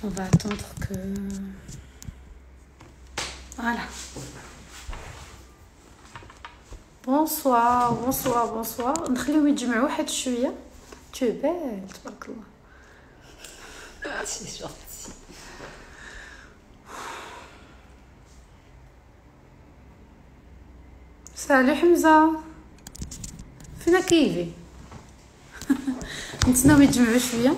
On va attendre que... Voilà. Bonsoir, bonsoir, bonsoir. نخليهم يتجمعوا واحد شويه. Tu es belle, تبارك الله. C'est gentil. سالي حمزه. فينا كيفي؟ نتسناو يتجمعوا شويه.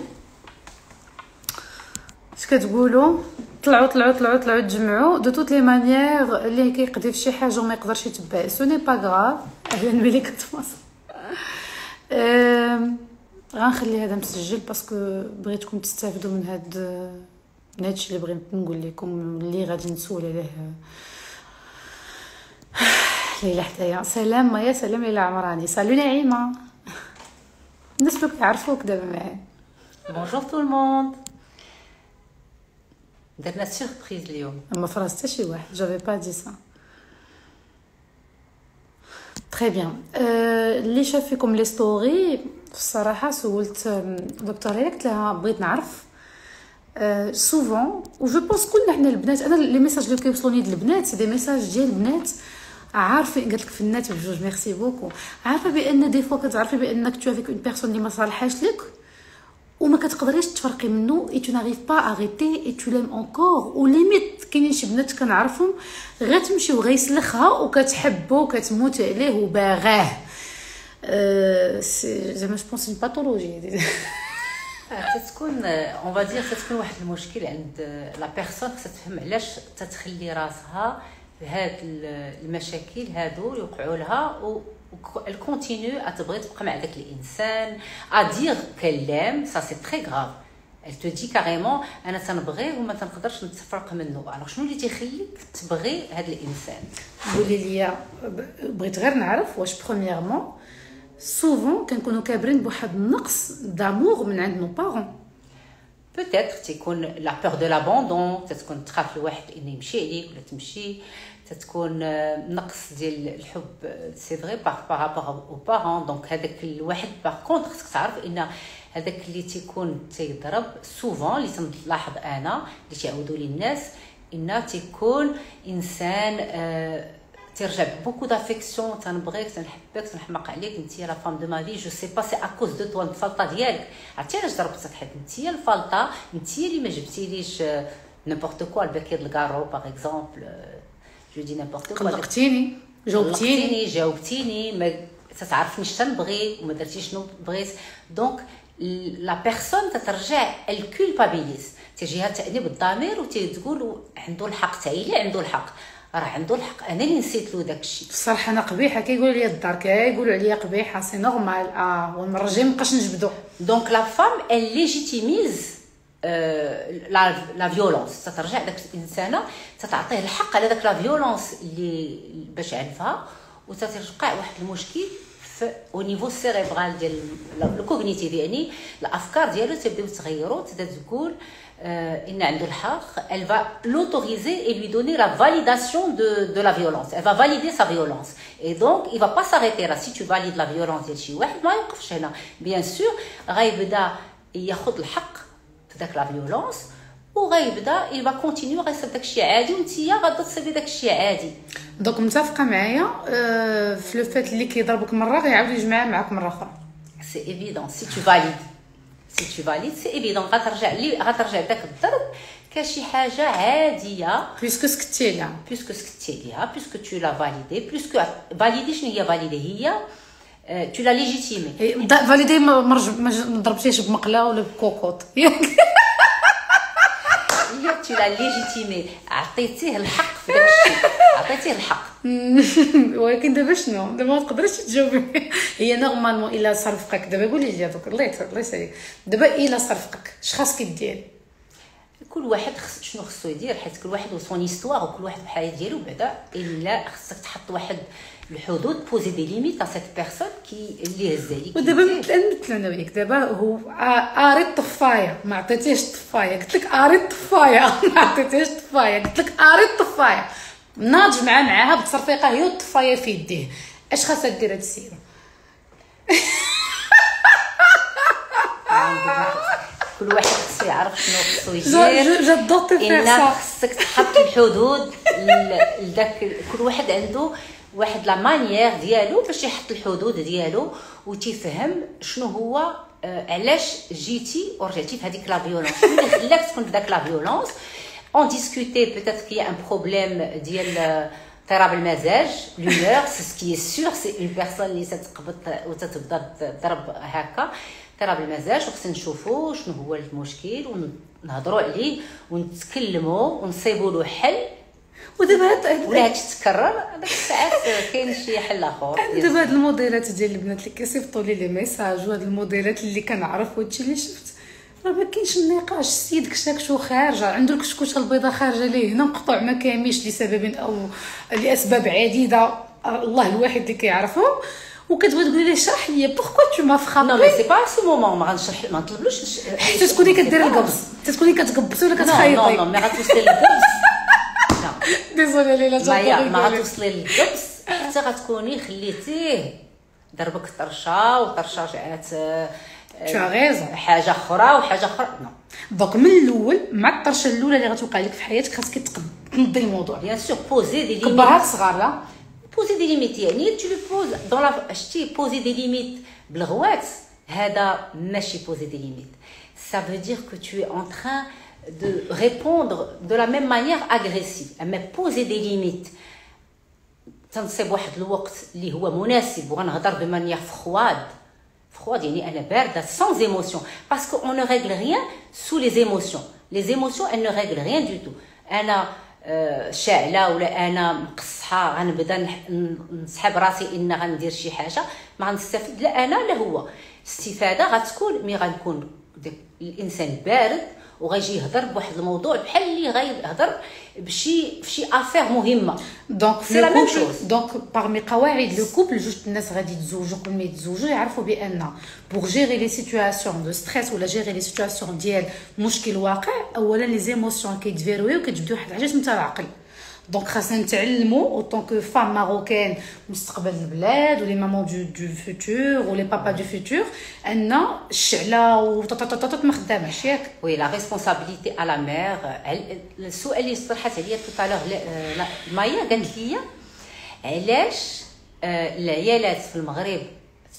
اش كتقولوا؟ طلعوا تجمعوا دو توت لي مانيير. اللي كيقضي في شي حاجه وما يقدرش يتبع سو ني با غراف. اهلا بلي كتواصل. غنخلي هذا مسجل باسكو بغيتكم تستافدوا من هادشي اللي بغيت نقول لكم، اللي غادي نسول عليه ليلى حدايا. سلام مايا، سلام ليلى عمراني، سالو نعيمه. الناس اللي كيعرفوك دابا معايا. Bonjour tout le monde. درنا سيربريز اليوم. ما فراستا حتى شي واحد. جافي با دي سا. تري بيان. اللي شاف فيكم لي ستوري الصراحه سولت دكتور هي، قلت لها بغيت نعرف سوفون و جو بونس كلنا حنا البنات، انا لي ميساج اللي كيوصلوني ديال البنات سي دي ميساج ديال البنات عارفين. قالت لك في النت بجوج ميرسي بوكو. عارفه بان دي فوا كتعرفي بانك تو افيك اون بيرسون اللي ما صالحاش لك وما كتقدريش تفرقي منه اي تو ناريف با اريتي اي تو ليم انكور. و ليميت كاينين شي بنات كنعرفهم غير تمشي وغيسلخها وكتحبو وكتموت عليه وباغاه. سي زعما جو بونس اون باثولوجي. تتكون اون فادير تتكون واحد المشكل عند لا بيرسون، خصها تفهم علاش تتخلي راسها بهاد المشاكل هادو يوقعوا لها و الكونتينيو تبغي تبقى مع داك الانسان ادير كلام. سا سي تري غراف. elle te dit carrément انا تنبغيه وما تنقدرش نتفرق منه. الوغ شنو اللي تيخليك تبغي هاد الانسان؟ قولي لي. بغيت غير نعرف واش برومييرمون سوفون كنكونوا كابرين بواحد النقص دامور من عند نو بارون. بوتيتر تيكون لا بور دو لابوندون، تتكون تخاف الواحد انه يمشي عليك ولا تمشي، تتكون نقص ديال الحب. سي فري بارابور او بارون. دونك هذاك الواحد باغ كونطخ خصك تعرف ان هذاك اللي تيكون تيضرب سوفون اللي تنلاحظ انا اللي تيعاودوا لي الناس ان تيكون انسان ترجع بوكو دافيكسيون. تنبغيك، تنحبك، تنحماق عليك، انت لا فام دو ما في، جو سي با سي اكوز دو تو الفلطه ديالك. عرفتي علاش ضربتك؟ حيت انت الفلطه، انت اللي ما جبتيليش نيمبورط كوا الباكير د الكارو باغ اكزومبل. جو دي نيمبورط كوا. قلقتيني، جاوبتيني ما تتعرفنيش تنبغي وما درتيش شنو بغيت. دونك لا بيرسون تترجع الكولبابيليز، تجيها تأنيب الضمير وتقول عنده الحق. حتى هي عنده الحق، راه عنده الحق، انا اللي نسيت له داكشي. بصراحه انا قبيحه كيقولوا لي الدار كيقولوا عليا قبيحه. سي نورمال. والمره الجايه مابقاش نجبدو. دونك لا فام elle ليجيتيميز لا فيولونس. تترجع داك الانسانه تتعطيه الحق على داك لا فيولونس اللي باش عنفها، وتتوقع واحد المشكل في او نيفو سيريبرال ديال الكوغنيتيف. يعني الافكار ديالو تبداو يتغيروا، تبدا تقول ان عنده الحق. elle va l'autoriser et lui donner la validation de la violence. elle va valider sa violence et donc il va pas s'arrêter là. si tu valides la violence ديال شي واحد ما يوقفش هنا. bien sûr غيبدا ياخذ الحق في داك لا violence وغيبدا il va continuer غيصيب داكشي عادي وانتيا غادا تصيبي داكشي عادي. دونك متفقه معايا في لو فات اللي كيضربك مره غيعاود يجمع معاك مره اخرى. سي ايفيدون. si tu valides c'est évident غترجع داك الضرب كشي حاجه عاديه بيسكو سكتي لها، بيسكو tu l'as validé. بيسكو فاليدي شنو هي فاليدي؟ هي tu l'as légitimé. فاليدي ما ضربتيش بمقله ولا بكوكوط. هي tu l'as légitimé. عطيتيه الحق في داكشي، عطيتيه الحق. ولكن دابا شنو؟ دابا ما تقدريش تجاوبي. هي نورمالمون الا صرفقك دابا قولي لي دوك الله يسعدك. دابا الا صرفقك اش خاصك دير؟ كل واحد شنو خصو يدير، حيت كل واحد وسون هيستوار وكل واحد بحال ديالو. بعدا الا خصك تحط واحد الحدود، بوزي دي ليميت ا سيت بيرسون كي اللي هز عليك. ودابا مثل انا وياك دابا هو اري الطفايه ما عطيتيش الطفايه، قلت لك اري الطفايه ما عطيتيش الطفايه، قلت لك اري الطفايه ناض معاها بتصرفيقه هي والطفايه في يديه. اش خاصها دير هاد السيده؟ كل واحد خصو يعرف شنو خصو يدير. j'adore te faire إن ça. خصك تحط الحدود لداك كل واحد عنده واحد لا مانيير ديالو باش يحط الحدود ديالو وتيفهم شنو هو علاش جيتي ورجعتي في هذيك لا فيولونس، شنو اللي خلاك تكون في داك لا فيولونس. اون ديسكوتي بيتيت كي ان بروبليم ديال اضطراب المزاج لومور، سي سكي سور سي اون بيرسون اللي تتقبض وتتبدا تضرب هكا اضطراب المزاج، وخصنا نشوفوا شنو هو المشكل ونهضروا عليه ونتكلموا ونصيبوا له حل. ودابا ولا هادشي تكرر داك الساعات كاين شي حل اخر. دابا هاد الموديلات ديال البنات اللي كيصيفطوا لي ميساج وهاد الموديلات اللي كنعرف وهادشي اللي شفت، راه ما كاينش النقاش. السيد كشاكشو خارجه عنده الكشكوشه البيضاء خارجه ليه هنا مقطوع ما كاميش لسبب او لاسباب عديده الله الواحد اللي كيعرفهم، وكتبغي تقولي ليه شرح لي بوركوا تو ما فرابي. نو مي سي با سو مومون ما غنشرح، ما نطلبلوش حتى تكوني كديري القبص، حتى تكوني كتقبصي ولا كتخيطي. نو نو ما غتوصلي للقبص. ديزولي ليلى ما غتوصلي للقبص حتى غتكوني خليتيه ضربك طرشه وطرشه رجعات حاجه اخرى وحاجه اخرى. نو دونك من الاول مع الطرشه الاولى اللي غتوقع لك في حياتك خاصك تنضي الموضوع. بيان سور بوزي دي ليميت كبارات صغار لا بوزي دي ليميت، يعني تو لو بوز دون لا شتي بوزي دي ليميت بالغوات، هذا ماشي بوزي دي ليميت. ça veut dire que tu es en train de répondre de la même manière agressive. اما poser des limites تنصيب واحد الوقت اللي هو مناسب وغنهضر بمانيير فخواد يعني انا بارده sans émotion parce qu'on ne règle rien sous les émotions. les émotions elles ne règlent rien du tout. انا شاعله ولا انا مقصحه غنبدا نسحب راسي ان غندير شي حاجه ما غنستافد، لا انا لا هو. الاستفاده غتكون مي غنكون الانسان بارد وغيجي يهضر بواحد الموضوع بحال اللي غيهضر فشي افير مهمه. دونك سي لا ميم شوز. دونك باغمي قواعد لو كوبل جوج الناس غادي يتزوجوا قبل ما يتزوجوا يعرفوا بان بوغ جيري لي سيتوياسيون دو ستريس ولا جيري لي سيتوياسيون ديال مشكل واقع، اولا لي زيموسيون كيتفيرويو وكتبداو واحد الحاجات من العقل. دونك خاصنا نتعلموا اوطون كو فام ماروكان مستقبل البلاد ولي مامون دو فوتور ولي بابا دو فوتور ان الشعله وططططط ما خداماش ياك. وي لا ريسبونسابيلتي ا لا مير. السؤال اللي طرحت عليا توتالور مايا قالت لي علاش العيالات في المغرب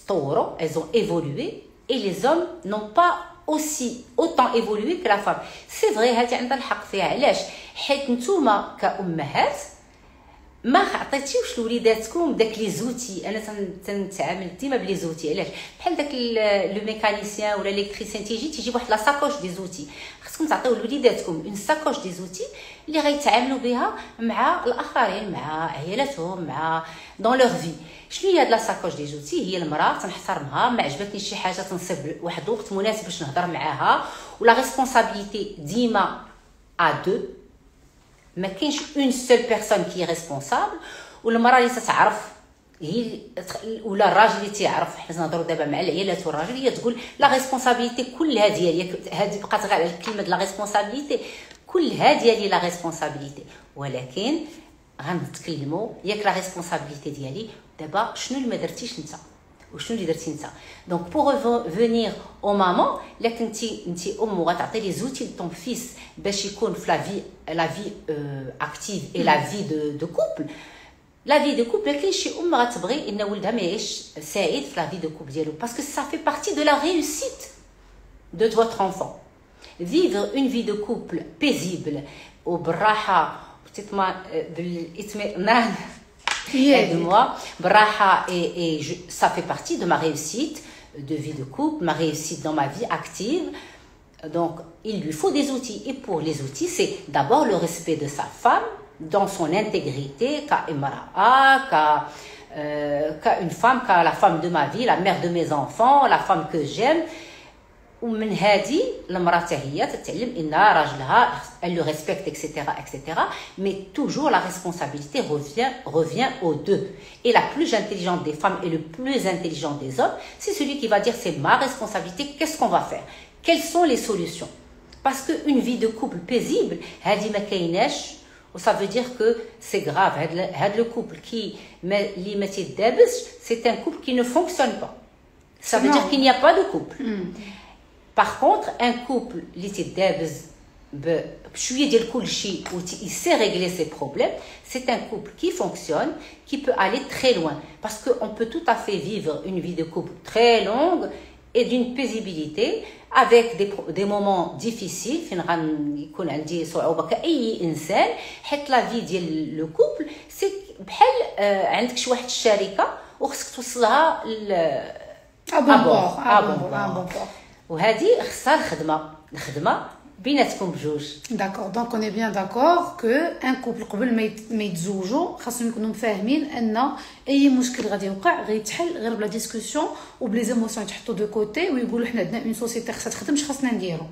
تطوروا elles ont évolué et les hommes n'ont pas aussi autant évolué que la femme. c'est vrai هذه عندها الحق فيها. علاش؟ حيت نتوما كأمهات ما عطيتيوش لوليداتكم داك لي زوتي. انا تنتعامل ديما بلي زوتي. علاش؟ بحال داك لو ميكانيسيان ولا ليكتريسيان تيجيب واحد لا ساكوش دي زوتي. خصكم تعطيو لوليداتكم اون ساكوش دي زوتي اللي غيتعاملوا بها مع الاخرين، مع عيالاتهم، مع دون لور في. شنو هي هاد لا ساكوش دي زوتي؟ هي المراه تنحترمها، ما عجبتني شي حاجه تنصيب واحد الوقت مناسب باش نهضر معاها، ولا ريسبونسابيلتي ديما ا دو. ما كاينش اون سول بيرسون كي ريسبونسابل، والمراه اللي تتعرف هي ولا الراجل اللي تيعرف. حنا نهضروا دابا مع العيالات والراجل، هي تقول لا ريسبونسابيلتي كلها ديالي. هذه بقات غير على الكلمه لا ريسبونسابيلتي كلها ديالي لا ريسبونسابيلتي، ولكن غنتكلموا ياك لا ريسبونسابيلتي ديالي دابا شنو اللي ما درتيش انت وشنو اللي درتي انت. دونك بور فونير او مامون، الا كنتي ام وغتعطي لي زوتي لطون فيس باش يكون في لا في اكتيف اي لا في دو كوبل. لا في دو كوبل كاين شي ام غتبغي ان ولدها ما يعيش سعيد في لا في دو كوبل ديالو باسكو سا في بارتي دو لا ريوسيت دو فوتر انفون. vivre une vie de couple paisible وبالراحه بالاطمئنان aide-moi بالراحه et ça fait partie de ma réussite de vie de couple, ma réussite dans ma vie active. Donc il lui faut des outils, et pour les outils c'est d'abord le respect de sa femme dans son intégrité qu'a une femme, qu'a la femme de ma vie, la mère de mes enfants, la femme que j'aime. ومن هذه المراه هي تتعلم ان راجلها elle le respecte etc. mais toujours la responsabilité revient aux deux. Et la plus intelligente des femmes et le plus intelligent des hommes, c'est celui qui va dire c'est ma responsabilité, qu'est-ce qu'on va faire, quelles sont les solutions. Parce que une vie de couple paisible هذه ما كايناش. و ça veut dire que c'est grave. هذا le couple qui اللي ما تيدابش c'est un couple qui ne fonctionne pas. Ça veut dire qu'il n'y a pas de couple. Par contre, un couple اللي تيدابز بشويه ديال كل شيء و il sait régler ses problèmes, c'est un couple qui fonctionne, qui peut aller très loin. Parce qu'on peut tout à fait vivre une vie de couple très longue et d'une paisibilité avec des moments difficiles فين غنكون عندي صعوبه كاي انسان. حيت لا في ديال لو كوبل سي بحال عندك شي واحد الشركه وخصك توصلها ابون. وهذه خصها الخدمه بيناتكم بجوج. داكور دونك اون بيان داكور كو ان كوبل قبل ما يتزوجوا خاصهم يكونوا فاهمين ان اي مشكل غادي يوقع غيتحل غير بلا ديسكوسيون وبلي زيموسيون يتحطوا دو كوتي ويقولوا حنا عندنا اون سوسيتي خاصها تخدم اش خاصنا نديرو.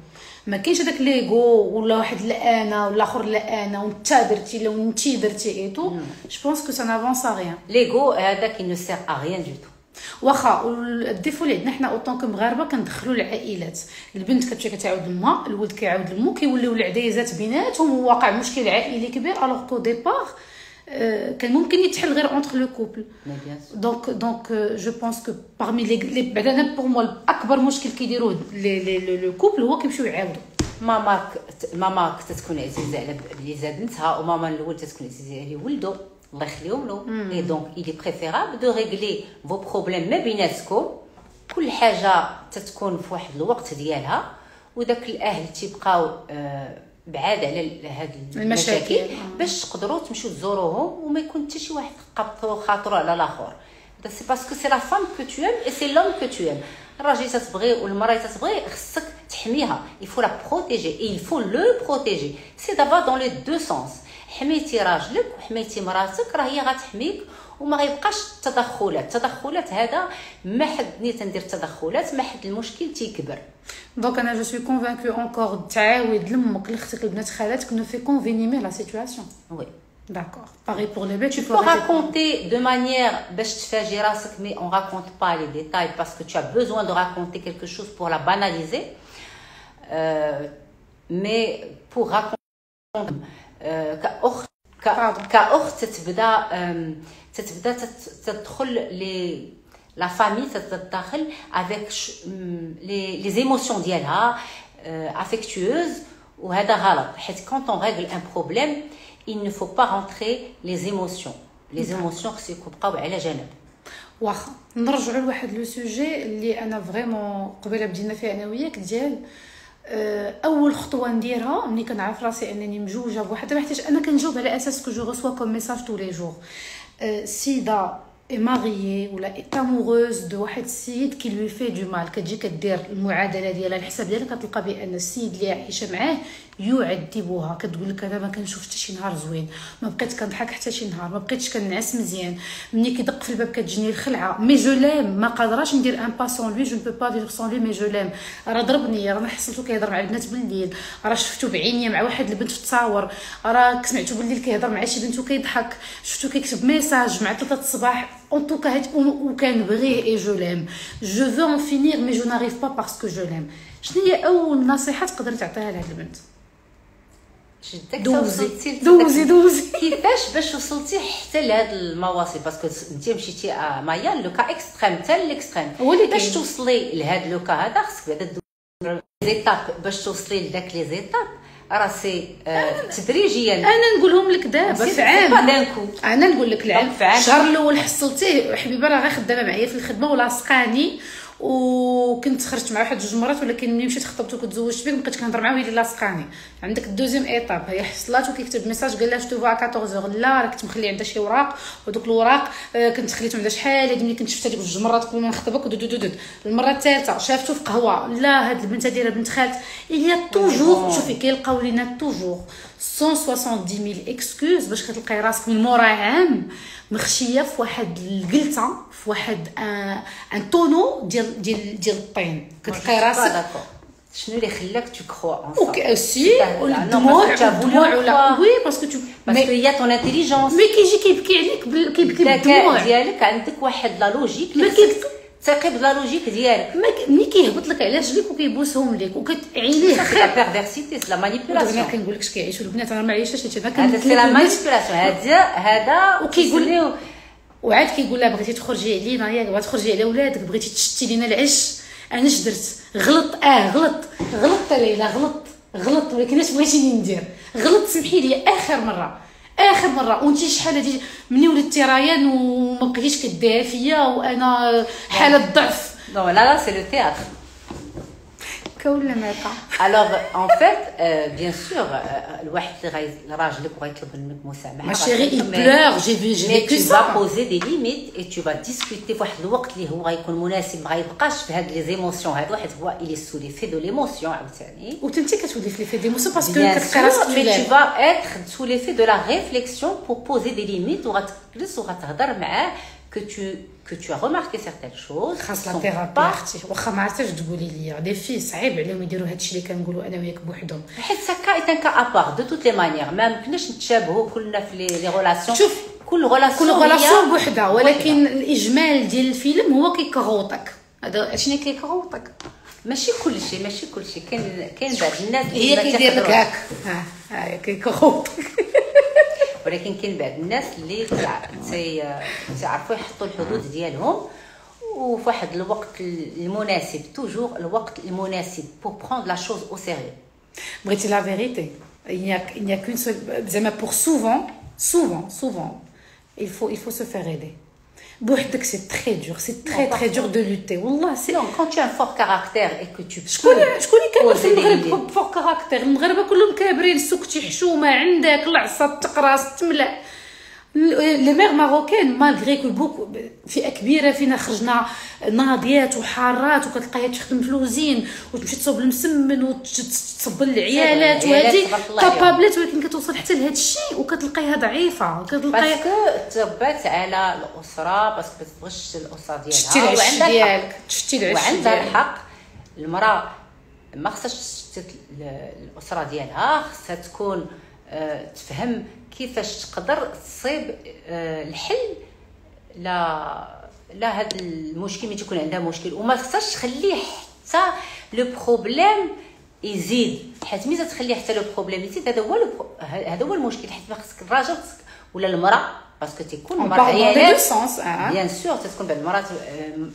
ما كاينش هذاك ليغو ولا واحد لا انا ولا اخر لا انا وانت درتي لا وانت درتي اي تو. جو بونس كو سا نافونس ا ريان. ليغو هذا كي نو سير ا ريان دو تو. واخا الديفو اللي عندنا حنا اوطون كمغاربه كندخلوا العائلات. البنت كتمشي كتعاود لما، الولد كيعاود لمو، كيوليو العدايزات بيناتهم وواقع مشكل عائلي كبير. الوغ كو ديبار كان ممكن يتحل غير اونتر لو كوبل. دونك جو بونس كو باغمي لي بعدا انا بور موا اكبر مشكل كيديروه لو كوبل هو كيمشيو يعاودوا. ماماك تتكون عزيزه على بليزه بنتها وماما الولد تتكون عزيزه على ولده الله يخليهم له. اي دونك il est préférable de régler vos problèmes ما بيناتكم. كل حاجه تتكون في واحد الوقت ديالها وداك الاهل تيبقاو بعاد على هاد المشاكل باش تقدروا تمشيو تزوروهم وما يكون حتى شي واحد قبطو خاطرو على الاخر. سي باسكو سي لا فام كو تو ام اي سي لوم كو تو ام. الراجل تتبغي والمراه تتبغي خصك تحميها. il faut la protéger et il faut le protéger. c'est d'abord dans les deux sens. حميتي راجلك وحميتي مراتك راه هي غتحميك وما غيبقاش التدخلات هذا ما حد نيت ندير التدخلات ما حد المشكل تيكبر. دونك انا جو سوي كونفانكو اونكور تعاود لمك لختك لبنات خالاتك نو في كونفينيمي لا سيتوياسيون. وي داكور باغي بور لي بيت. tu peux raconter de manière باش تفاجئ راسك mais on raconte pas les détails parce que tu as besoin de raconter quelque chose pour la banaliser. Mais pour raconter كأخت تتبدا تدخل لا فامي تتدخل avec les émotions ديالها affectueuses وهذا غلط. حيت quand on règle un problème il ne faut pas rentrer les émotions خصو يبقاو على جنب. واخا نرجعوا لواحد لو سوجي اللي انا فريمون قبيله بدينا فيه انا وياك ديال اول خطوه نديرها ملي كنعرف راسي انني مجوجه بواحد. ما حتاش انا كنجاوب على اساس كو جو ريسوا كوم ميساج تو لي جور. سيده est mariée ou est amoureuse de واحد السيد qui lui fait du mal. كتجي كدير المعادله ديالها الحساب ديالها كتلقى بان السيد اللي عايشه معاه يعذبها. كتقول لك انا ما كنشوف حتى شي نهار زوين، ما بقيت كنضحك حتى شي نهار، ما بقيتش كنعس مزيان، ملي كيدق في الباب كتجيني الخلعه. مي جو ليم ما قادراش ندير ان با سون لوي، جو نبو با فيفر سون لوي مي جو ليم. راه ضربني، راه حصلتو كيهضر مع البنات بالليل، راه شفتو بعينيا مع واحد البنت في التصاور، راه سمعتو بالليل كيهضر مع شي بنت وكيضحك، شفتو كيكتب ميساج مع 3 الصباح. en tout cas وكنبغيه اي جو ليم. جو فو ان فينير مي جو ناريف با باسكو جو ليم. شنو هي اول نصيحه تقدر تعطيها لهاد البنت؟ دوزي كيفاش باش وصلتي حتى لهاد المواصل؟ باسكو انت مشيتي مايا لو كا اكستريم حتى الاكستريم. باش توصلي لهاد لو كا هذا خصك بعدا زيتاب باش توصلي لذاك لي زيتاب راسي تدريجيا. انا نقولهم لك دابا في عام، انا نقول لك العام الشهر الاول حصلتيه حبيبه راه غير خدامه معايا في الخدمه ولاصقاني وكنت خرجت مع واحد 2 مرات، ولكن ملي مشيت خطبت وكتزوجت بيه مابقيتش كنهضر معاه وهي اللي لاصقاني. عندك الدوزيام ايطاب هي حصلات وكيكتب ميساج قال لها شتو فا 14 لا راه كنت مخلي عندها شي وراق ودوك الوراق كنت خليتهم عندها شحال هادي ملي كنت شفتها ديك 2 مرات قبل ما نخطبك ودود. المره الثالثه شافتو في قهوه لا هاد البنت هادي راه بنت خالت. il y a toujours شوفي كيلقاو لينا toujours 170,000 اكسكوز باش كتلقاي راسك من مورا عام مخشيه في واحد القلته في واحد ان طونو ديال الطين. كتلقاي راسك شنو اللي خلاك تو كرو ان اوكي سي الدموع ولا وي باسكو تو باسكو هي طون انتيليجونس مي كيجي كيبكي عليك كيبكي بالدموع ديالك. عندك واحد لا لوجيك ثقي بلا لوجيك ديالك. ملي كيهبط لك على رجليك وكيبوسهم لك وكتعينيه سي لا بيرفيرسيتي سي لا مانيبيولاسيون. انا كنقول لك كيعيشوا البنات انا ما عايشاش هادشي هذا سي لا مانيبيولاسيون. هذا وكيقول وعاد كيقول لها بغيتي تخرجي علينا ياك بغيتي تخرجي على ولادك بغيتي تشتي لينا العش انا اش درت غلط غلطت ليلى غلط ولكن اش بغيتيني ندير غلط سمحي لي اخر مره وانتي شحال هادي مني ولدتي ريان وما بقيتيش كديها فيا وانا حاله ضعف Non, là, c'est le théâtre. كولا ماكا. Alors, en fait, bien sûr, الواحد اللي راجلك بغا يطلب منك مسامحه. Ma chérie, il pleure, j'ai vu que ça. Tu vas poser des limites et tu vas discuter في واحد الوقت اللي هو غيكون مناسب، ما غيبقاش في هاد لي زيموسيون. هاد واحد هو il est sous l'effet de l'émotion عاوتاني. وتنتي كتولي في l'effet d'émotion parce que كتلقى راسك mais tu vas être sous l'effet de la réflexion pour poser des limites وغتجلس وغتهضر معاه que tu as remarqué certaines choses. خاص لا ثيرابي اختي واخا ما عرفتش تقولي لي دي في صعيب عليهم يديروا هادشي اللي كنقولوا انا وياك بوحدهم حيت ساكا ايت ان كا ابار دو توت لي مانيير ما يمكنناش نتشابهوا كلنا في لي ريلاسيون. شوف كل غولاسيون بوحدها ولكن الاجمال ديال الفيلم هو كيكغوطك. هذا شنو كيكغوطك؟ ماشي كلشي كاين بعض الناس هي كيدير لك هاك كيكغوطك ولكن كاين بعض الناس اللي تعرفوا يحطوا الحدود ديالهم وفي واحد الوقت المناسب. توجور الوقت المناسب pour prendre la chose au sérieux. بغيتي لا فيريتي il n'y a qu'une seule زعما pour souvent il faut se faire aider. بوحدك c'est très dur de lutter والله سي. Non, quand tu as un fort caractère et que tu شكون كان في المغرب فور كاركتير؟ المغاربه كلهم كابرين سكتي حشومه عندك العصا تقراص تملا. لي ميغ ماروكان مالغري كو بوكو فئه كبيره فينا خرجنا ناضيات وحارات وكتلقاها تخدم في الوزين وتمشي تصوب المسمن وتصب العيالات وهذه كابابلات ولكن كتوصل حتى لهذا الشيء وكتلقاها ضعيفه كتلقاها باسكو تربات على الاسره باسكو ما تبغيش الاسره ديالها تشتي العش وعندها الحق. المراه ما خصهاش تشتت الاسره ديالها خصها تكون تفهم كيفاش تقدر تصيب الحل لا هذا المشكل ملي تكون عندها مشكل وما خصهاش تخليه حتى لو بروبليم يزيد. حيت ملي تخليه حتى لو بروبليم يزيد هذا هو المشكل. حيت ما خصك الراجل ولا المراه باسكو تيكون المراه عيالات بيان سور تكون بعض المرات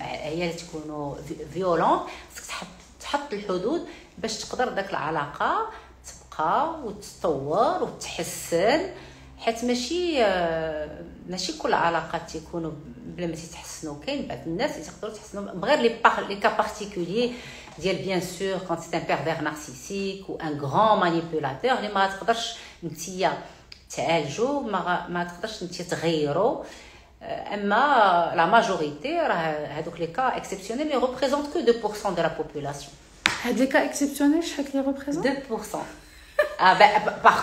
عيالات تكونوا فيولون. خصك تحط الحدود باش تقدر داك العلاقه تبقى وتتطور وتحسن. حيت ماشي كل العلاقات تيكونوا بلا ما تتحسنوا. كاين بعض الناس اللي تقدروا تحسنوا بغير لي كا بارتيكولير ديال بيان سور كونت سي ان بيرفير نارسيسيك و ان غران مانيبيولاتور اللي ما تقدرش نتيا تعالجوا ما تقدرش نتيا تغيروا. اما لا ماجوريتي راه هذوك لي كا اكسبسيونيل لي ريبريزونت كو 2% دو لا بوبولاسيون. هاد لي كا اكسبسيونيل شحال كي ريبريزونت 2%. Ah ben, par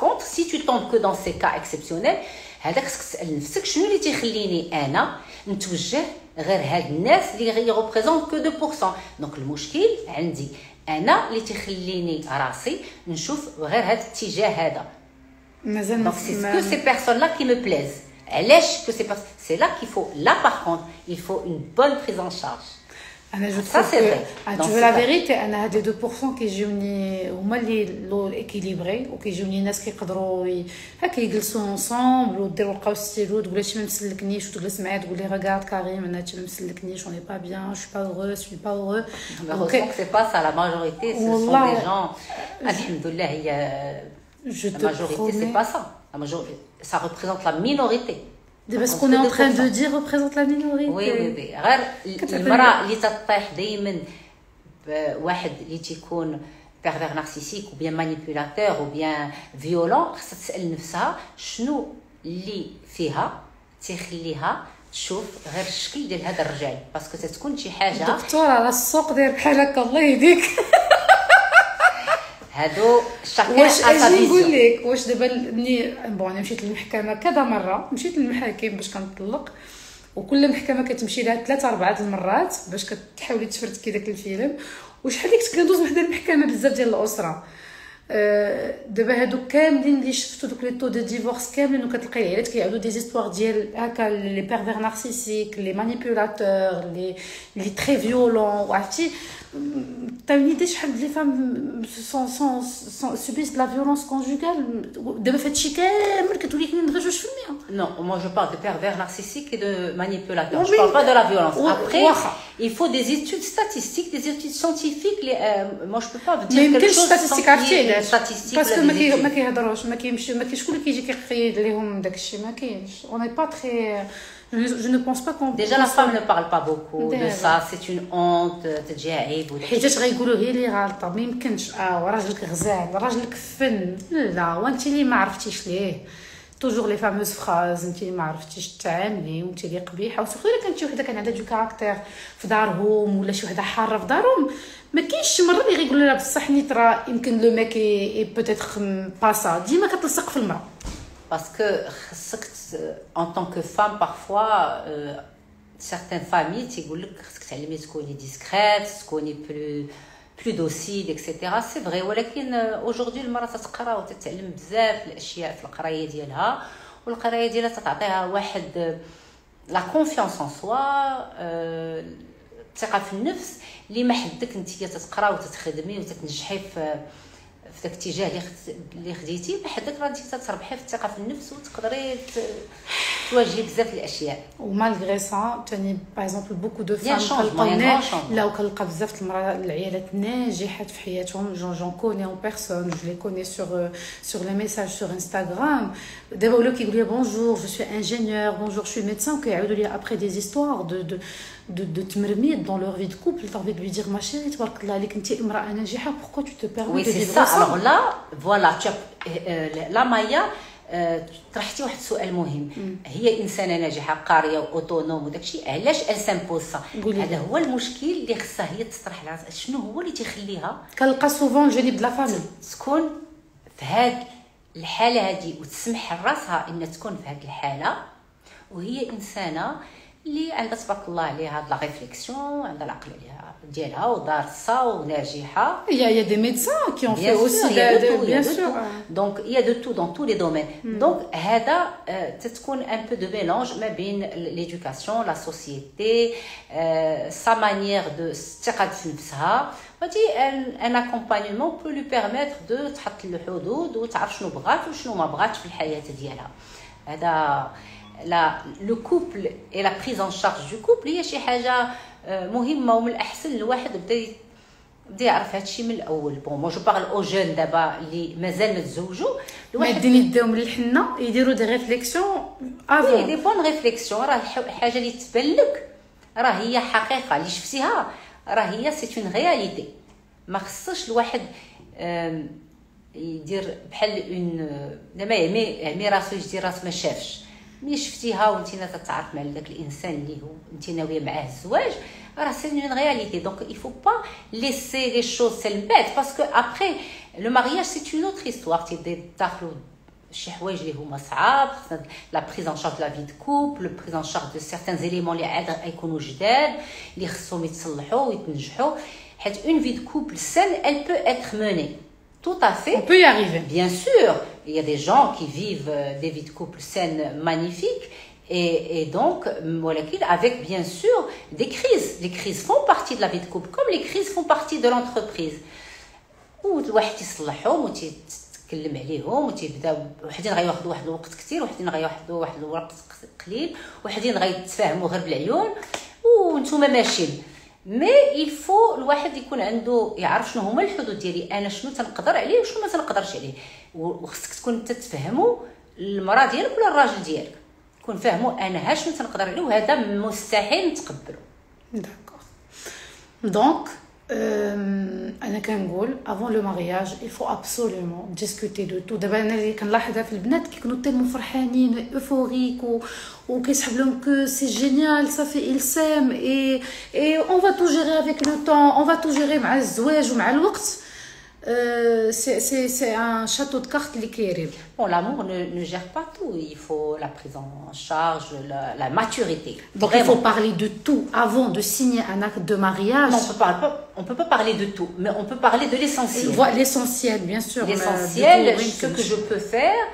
contre, si tu tombes que dans ces cas exceptionnels, هذاك خصك تسال نفسك شنو اللي تيخليني انا نتوجه غير هاد الناس اللي ريبريزونت كو 2%. دونك المشكل عندي انا اللي تيخليني راسي نشوف غير هاد الاتجاه هذا. مازال دونك سي كو سي بيرسون لا كي مي بليز. علاش كو سي لا كي فو لا باغ كونت il faut une bonne prise en charge. انا جو تروف لا فيريتي انا هادي 2% كيجيوني هما اللي اكيليبري وكيجيوني ناس كيقدروا هكا يجلسوا انصومبل وديروا لقاو ستيلو تقول هادشي ما مسلكنيش وتجلس معاه تقول لي ريغارد كريم انا هادشي ما مسلكنيش اوني با بيان جو با هورو سوي با هورو. دونك سي با سا لا ماجوريتي سو سون دي جون الحمد لله هي لا ماجوريتي سي با سا لا ماجوريتي ça représente la minorité. دابا ce qu'on est en train de dire représente la minorité. وي غير المراه اللي تطيح دائما بواحد اللي تيكون بيرفير نارسيسيك او بيان مانيبيولاتور او بيان فيولون خصها تسال نفسها شنو اللي فيها تيخليها تشوف غير الشكل ديال هذا الرجال باسكو تتكون شي حاجه. دكتور على السوق داير بحال هكا الله يهديك. هادو شاكين واش اجي نقول لك واش دابا ملي بون انا مشيت للمحكمه كذا مره مشيت للمحاكم باش كنطلق وكل محكمه كتمشي لها 3-4 المرات باش كتحاولي تفرتكي داك الفيلم وشحال اللي كنت كندوز وحده المحكمه بزاف ديال الاسره. دابا هادو كاملين اللي شفتو دوك لي طو دو ديفورس كاملين وكتلقاي العائلات كيعاودوا دي زيستوار ديال هكا لي بيرفير نارسيسيك لي مانيبيولاتور لي تري فيولون وعرفتي t'as une idée شحال les femmes subissent de la violence conjugale دابا فهادشي كامل كتولي كاين غير 2%. Non, moi je parle de pervers narcissiques et de manipulateurs. Je parle pas de la violence. Après, il faut des études statistiques, des études scientifiques. Moi je peux pas vous dire quelque chose sans qu'il y ait une statistique. Parce que ما كيهضروش ما كاين شكون اللي كيجي كيقيد ليهم داكشي ما كاينش. On n'est pas très je ne pense pas qu'on déjà la femme ne parle pas beaucoup de ça, c'est une honte تجي عيب حيتاش غيقولوا هي اللي غلطه ما يمكنش راجلك غزال راجلك فن لا وانت اللي ما عرفتيش ليه توجور لي فاموز فراز انت اللي ما عرفتيش تعاملي وانت اللي قبيحه وسورتو الا كانت شي وحده كان عندها دو كاركتير في دارهم ولا شي وحده حاره في دارهم ما كاينش شي مره اللي غيقولوا لها بصح نيت راه يمكن لو ميك اي بوتيتر باسا ديما كتلصق في المراه. Parce que en tant que femme, parfois, certaines familles, tu dis que tu es discrète, que tu es plus docile, etc. C'est vrai. ولكن aujourd'hui المرأة تتقرا وتتعلم بزاف الاشياء في القرايه ديالها والقرايه ديالها تعطيها واحد لا كونفيونس ان سوا الثقه في النفس اللي ما حدك انت تتقرا وتتخدمي وتتنجحي في داك الاتجاه اللي خديتي بحدك راه انت تتربحي في الثقه في النفس وتقدري تواجهي بزاف الاشياء. ومالغري سا ثاني باغ اكزومبل بوكو دو فام لا وكنلقى بزاف المرات العيالات ناجحات في حياتهم جون كوني اون بيرسون جو لي كوني سور لي ميساج سور انستغرام دابا ولاو كيقولوا لي بونجور جو سوي انجينيور بونجور جو سوي ميدسان وكيعاودوا لي ابري دي زيستوار de تمرميد dans leur vie de couple tu as envie de lui dire ma chérie تبارك الله عليك انت امراه ناجحه pourquoi tu te permets de vivre ça. Alors là voilà tu la Maya طرحتي واحد السؤال مهم. هي انسانه ناجحه قاريه واوتونوم وداكشي علاش ال سامبوز هذا هو المشكل اللي خصها هي تطرح لها شنو هو اللي تيخليها كنلقى سوفون الجانب د لا فامي تكون في هاد الحاله هذه وتسمح لراسها ان تكون في هاد الحاله وهي انسانه اللي عندها تبارك الله عليها هاد لا ريفليكسيون عندها العقل ديالها ودارسه وناجحه. Il y a des médecins qui ont fait aussi bien sûr. Donc il y a de tout dans tous les domaines. Donc هذا تتكون un peu de mélange ما بين l'éducation, la société, sa manière de الثقة في نفسها. un accompagnement peut lui permettre de تحط الحدود وتعرف شنو بغات وشنو ما بغاتش في الحياة ديالها. هذا le couple et la prise en charge du couple هي شي حاجه مهمه ومن الاحسن الواحد بدا يعرف هادشي من الاول. بون مو جو بارل او جون دابا اللي مازال ما تزوجوا الواحد مادين يديهم للحنه يديروا دي ريفليكسيون افون دي بون ريفليكسيون راه حاجه اللي تبان لك راه هي حقيقه اللي شفتيها راه هي سي اون رياليتي. ما خصش الواحد يدير بحال اون زعما يعمي راسو يدير راس ما شافش. ملي شفتيها وانت تتعرف مع داك الانسان اللي هو انت ناويه معاه الزواج راه سي اون رياليتي. دونك il faut pas laisser les choses s'embêter parce que après le mariage c'est une autre histoire. تدخلوا شي حوايج اللي هما صعاب لا بريز ان شارج لا في دو كوبل بريز ان شارج دو سيغتان زيليمون اللي عاد يكونوا جداد اللي خصهم يتصلحوا ويتنجحوا حيت اون في دو كوبل سان elle peut être menée. Tout à fait. On peut y arriver. Bien sûr, il y a des gens qui vivent des vies de couple saines, magnifiques, et donc, avec bien sûr des crises. Les crises font partie de la vie de couple, comme les crises font partie de l'entreprise. والواحد يصلحهم وتتكلم عليهم وتبدا وحدين غياخذوا واحد الوقت كثير وحدين غياخذوا واحد الوقت قليل وحدين غيتفاهموا غير بالعيون وانتم ماشيين. مي الفو الواحد يكون عنده يعرف شنو هما الحدود ديالي انا شنو تنقدر عليه وشنو ما تنقدرش عليه وخصك تكون تتفهموا المراه ديالك ولا الراجل ديالك تكون فاهموا انا ها شنو تنقدر عليه وهذا مستحيل نتقبله. داكور دونك انا كنقول افون لو مارياج il faut absolument discuter de tout. دابا انا اللي كنلاحظها في البنات كيكونوا تالمو فرحانين اوفوريك وكيسحب لهم كو سي جينيال صافي il s'aime et on va tout gérer avec le temps on va tout gérer مع الزواج ومع الوقت. c'est un château de cartes اللي كيريب. Bon, l'amour ne gère pas tout. Il faut la prise en charge, la maturité. Donc vraiment. Il faut parler de tout avant de signer un acte de mariage. Non, on peut pas parler de tout, mais on peut parler de l'essentiel. L'essentiel, bien sûr. L'essentiel, ce que je peux faire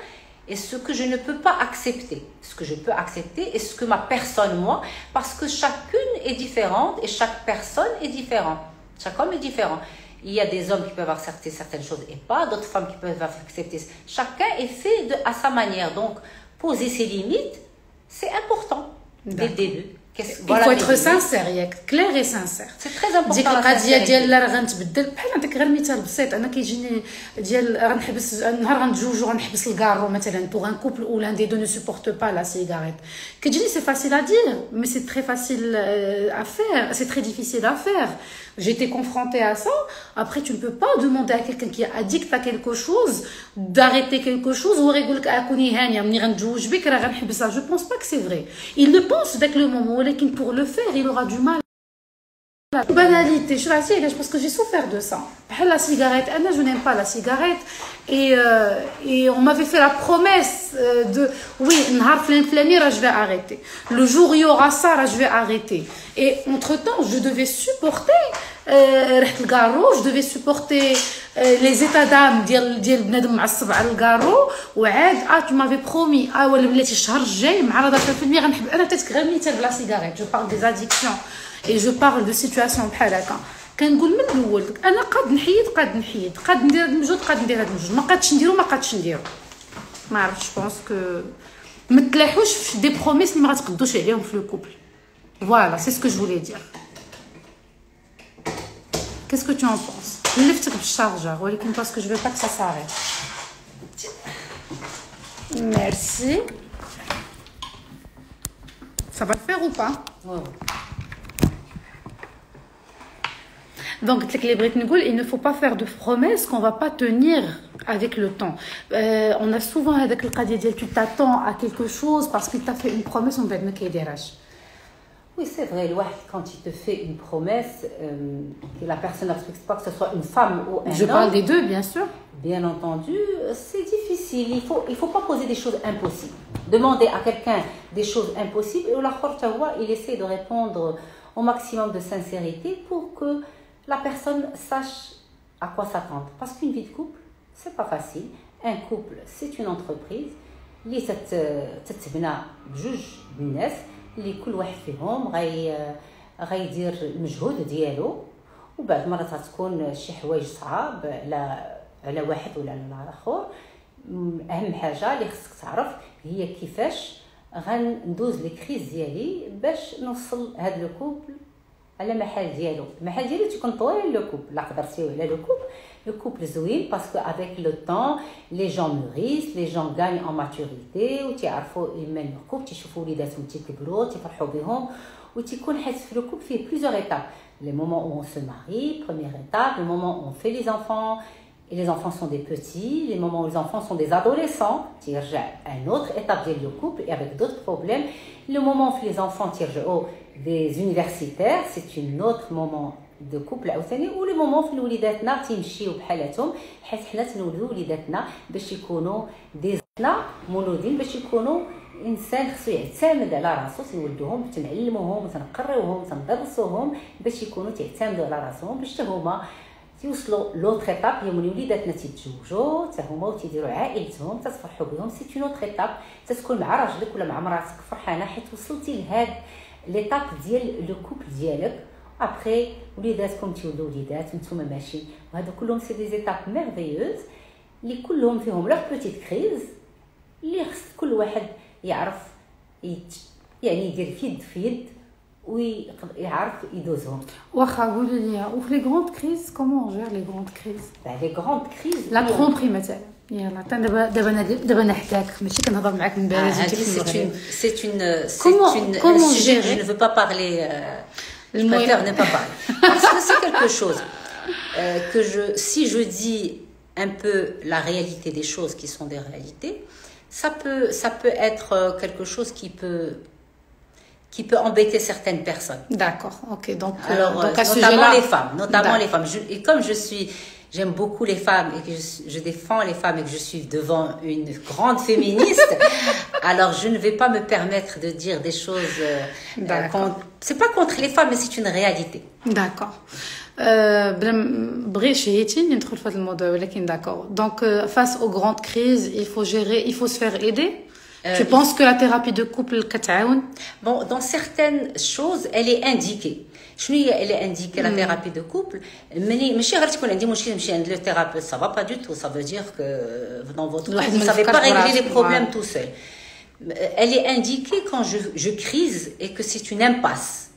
et ce que je ne peux pas accepter. Ce que je peux accepter et ce que ma personne, moi, parce que chacune est différente et chaque personne est différente. Chaque homme est différent. Il y a des hommes qui peuvent accepter certaines choses et pas, d'autres femmes qui peuvent accepter. Chacun est fait à sa manière. Donc, poser ses limites, c'est important dès le début. Il faut être sincère, clair et sincère. C'est très important. ديك القضيه ديال لا راه غنتبدل بحال نعطيك غير مثال بسيط. انا كيجيني ديال غنحبس نهار غنتزوج وغنحبس الكارو مثلا بوغ ان كوبل ou l'un des deux ne supporte pas la cigarette. كتجيني c'est facile à dire mais c'est très facile à faire, c'est très difficile à faire. J'ai été confrontée à ça. Après, tu ne peux pas demander à quelqu'un qui est addict à quelque chose d'arrêter quelque chose. Je pense pas que c'est vrai. Il le pense dès que le moment, mais pour le faire, il aura du mal. Banalité, je sais parce que j'ai souffert de ça. La cigarette, je n'aime pas la cigarette et on m'avait fait la promesse de oui, je vais arrêter. Le jour où il y aura ça, je vais arrêter. Et entre-temps, je devais supporter je devais supporter les états d'âme ديال بنادم معصب على الكارو وعاد tu m'avais promis ولا بلاتي الشهر الجاي مع راه في المية غنحب انا تاتك غير مثال بلا cigarette. Je parle des addictions et je parle de situation بحال هكا. كنقول من الاول انا قاد نحيد قاد ندير هاد المجهود قاد ندير هاد المجهود ما قادش نديرو ما عرفتش بونس كو ما تلاحوش في دي بروميس اللي ما غتقدوش عليهم في لو كوبل. Voilà, c'est ce que je voulais dire. Qu'est-ce que tu en penses? Je لفتك بالشارجر ولكن parce que je veux pas que ça s'arrête. Merci. Ça va le faire ou pas? Ouais. Donc, il ne faut pas faire de promesses qu'on ne va pas tenir avec le temps. On a souvent avec le cas tu t'attends à quelque chose parce qu'il t'a fait une promesse, on va être maquillage. Oui, c'est vrai, quand il te fait une promesse, que la personne ne respecte pas, que ce soit une femme ou un homme. Je parle des deux, bien sûr. Bien entendu, c'est difficile. Il faut pas poser des choses impossibles. Demander à quelqu'un des choses impossibles, et il essaie de répondre au maximum de sincérité pour que la personne sache à quoi s'attendre. Parce qu'une vie de couple, c'est pas facile. Un couple, c'est une entreprise. اللي تتبنى بجوج الناس اللي كل واحد فيهم غيدير المجهود ديالو وبعد مرات غتكون شي حوايج صعاب على واحد ولا على الاخر. اهم حاجه اللي خصك تعرف هي كيفاش غندوز لي كريز ديالي باش نوصل هاد لو كوبل على محل ديالو تيكون طويل لو كوبل لا قدرتيو على لو كوبل. Le couple زوين parce que avec le temps les gens mûrissent, les gens gagnent en maturité وتعرفوا يمن الكوب تشوفوا وليداتهم تكبروا تفرحوا بهم وتكون حيت في le couple في plusieurs étapes. Les moments où on se marie, première étape, le moment où on fait les enfants et les enfants sont des petits, les moments où les enfants sont des adolescents, تيرجع une autre étape ديال le couple et avec d'autres problèmes. Le moment où les enfants تيرجعوا des universitaires, c'est un autre moment de couple عاوتاني. ولي مومون في وليداتنا تيمشيو بحالاتهم حيت حنا تنولدوا وليداتنا باش يكونوا ديزنا مولودين باش يكونوا انسان خصو يعتمد على راسو. تنولدوهم تنعلموهم تنقريوهم تندرسوهم باش يكونوا تعتمدوا على راسهم باش حتى هما يوصلوا لوطخ ايطاب هي من وليداتنا تيتزوجوا حتى هما وتيديروا عائلتهم تتفرحوا بهم. سي اون اوتر ايطاب تتكون مع راجلك ولا مع مراتك فرحانه حيت وصلتي لهاد ليطاب ديال لو كوبل ديالك. Après, وليداتكم تولدوا وليدات نتوما ماشيين وهذا كلهم سي دي زيتاب ميرفيوز اللي كلهم فيهم لوغ بوتيت كريز اللي خص كل واحد يعرف يعني يدير في يد ويعرف يدوزهم. واخا قولوا لي وفي لي غروند كريز كومون جير لي غروند كريز؟ لي غروند كريز لا ترومبري مثلا يلا دابا نحكاك ماشي كنهضر معاك من بعد. c'est un sujet je ne veux pas parler. Je préfère ne pas parler. Parce que c'est quelque chose si je dis un peu la réalité des choses qui sont des réalités, ça peut être quelque chose qui peut embêter certaines personnes. D'accord, ok. Donc, alors, donc à notamment les femmes. Et comme j'aime beaucoup les femmes et que je défends les femmes et que je suis devant une grande féministe, alors je ne vais pas me permettre de dire des choses. C'est pas contre les femmes, mais c'est une réalité. D'accord. Donc face aux grandes crises, il faut se faire aider. Tu penses que la thérapie de couple كتعاون؟ Bon, dans certaines choses, elle est indiquée. Elle est indiquée, la thérapie de couple. Mais ماشي غير تكون عندي مشكل نمشي عند le thérapeute, ça va pas du tout. Ça veut dire que dans votre couple, vous ne savez pas régler les problèmes tout seul. Elle est indiquée quand je crise et que c'est une impasse.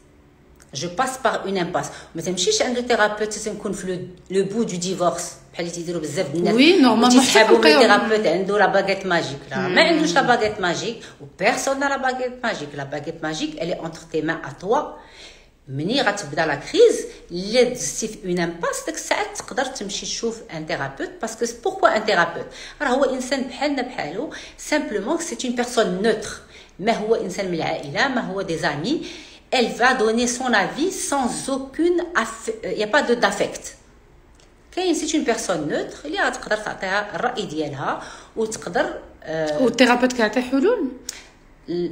Je passe par une impasse. ما تمشيش عند le thérapeute تكون في le bout du divorce. بحال اللي تيديروا بزاف د الناس. Oui, normalement تيسحبوا من الثيرابيوت عنده لا باغيت ماجيك. ما عندوش لا باغيت ماجيك و personne n'a la baguette magique. La baguette magique, elle est entre tes mains à toi. مني غتبدا لا كريز اللي دزتي في اون امباس داك الساعات تقدر تمشي تشوف ان ثيرابيوت باسكو بوركوا ان ثيرابيوت راه هو انسان بحالنا بحالو سامبلومون سي اون بيرسون نوتر ما هو انسان من العائله ما هو دي زامي elle va donner son avis sans aucune il y a pas de d'affect كاين سي اون بيرسون نوتر اللي غتقدر تعطيها الراي ديالها وتقدر والثيرابيوت كيعطي حلول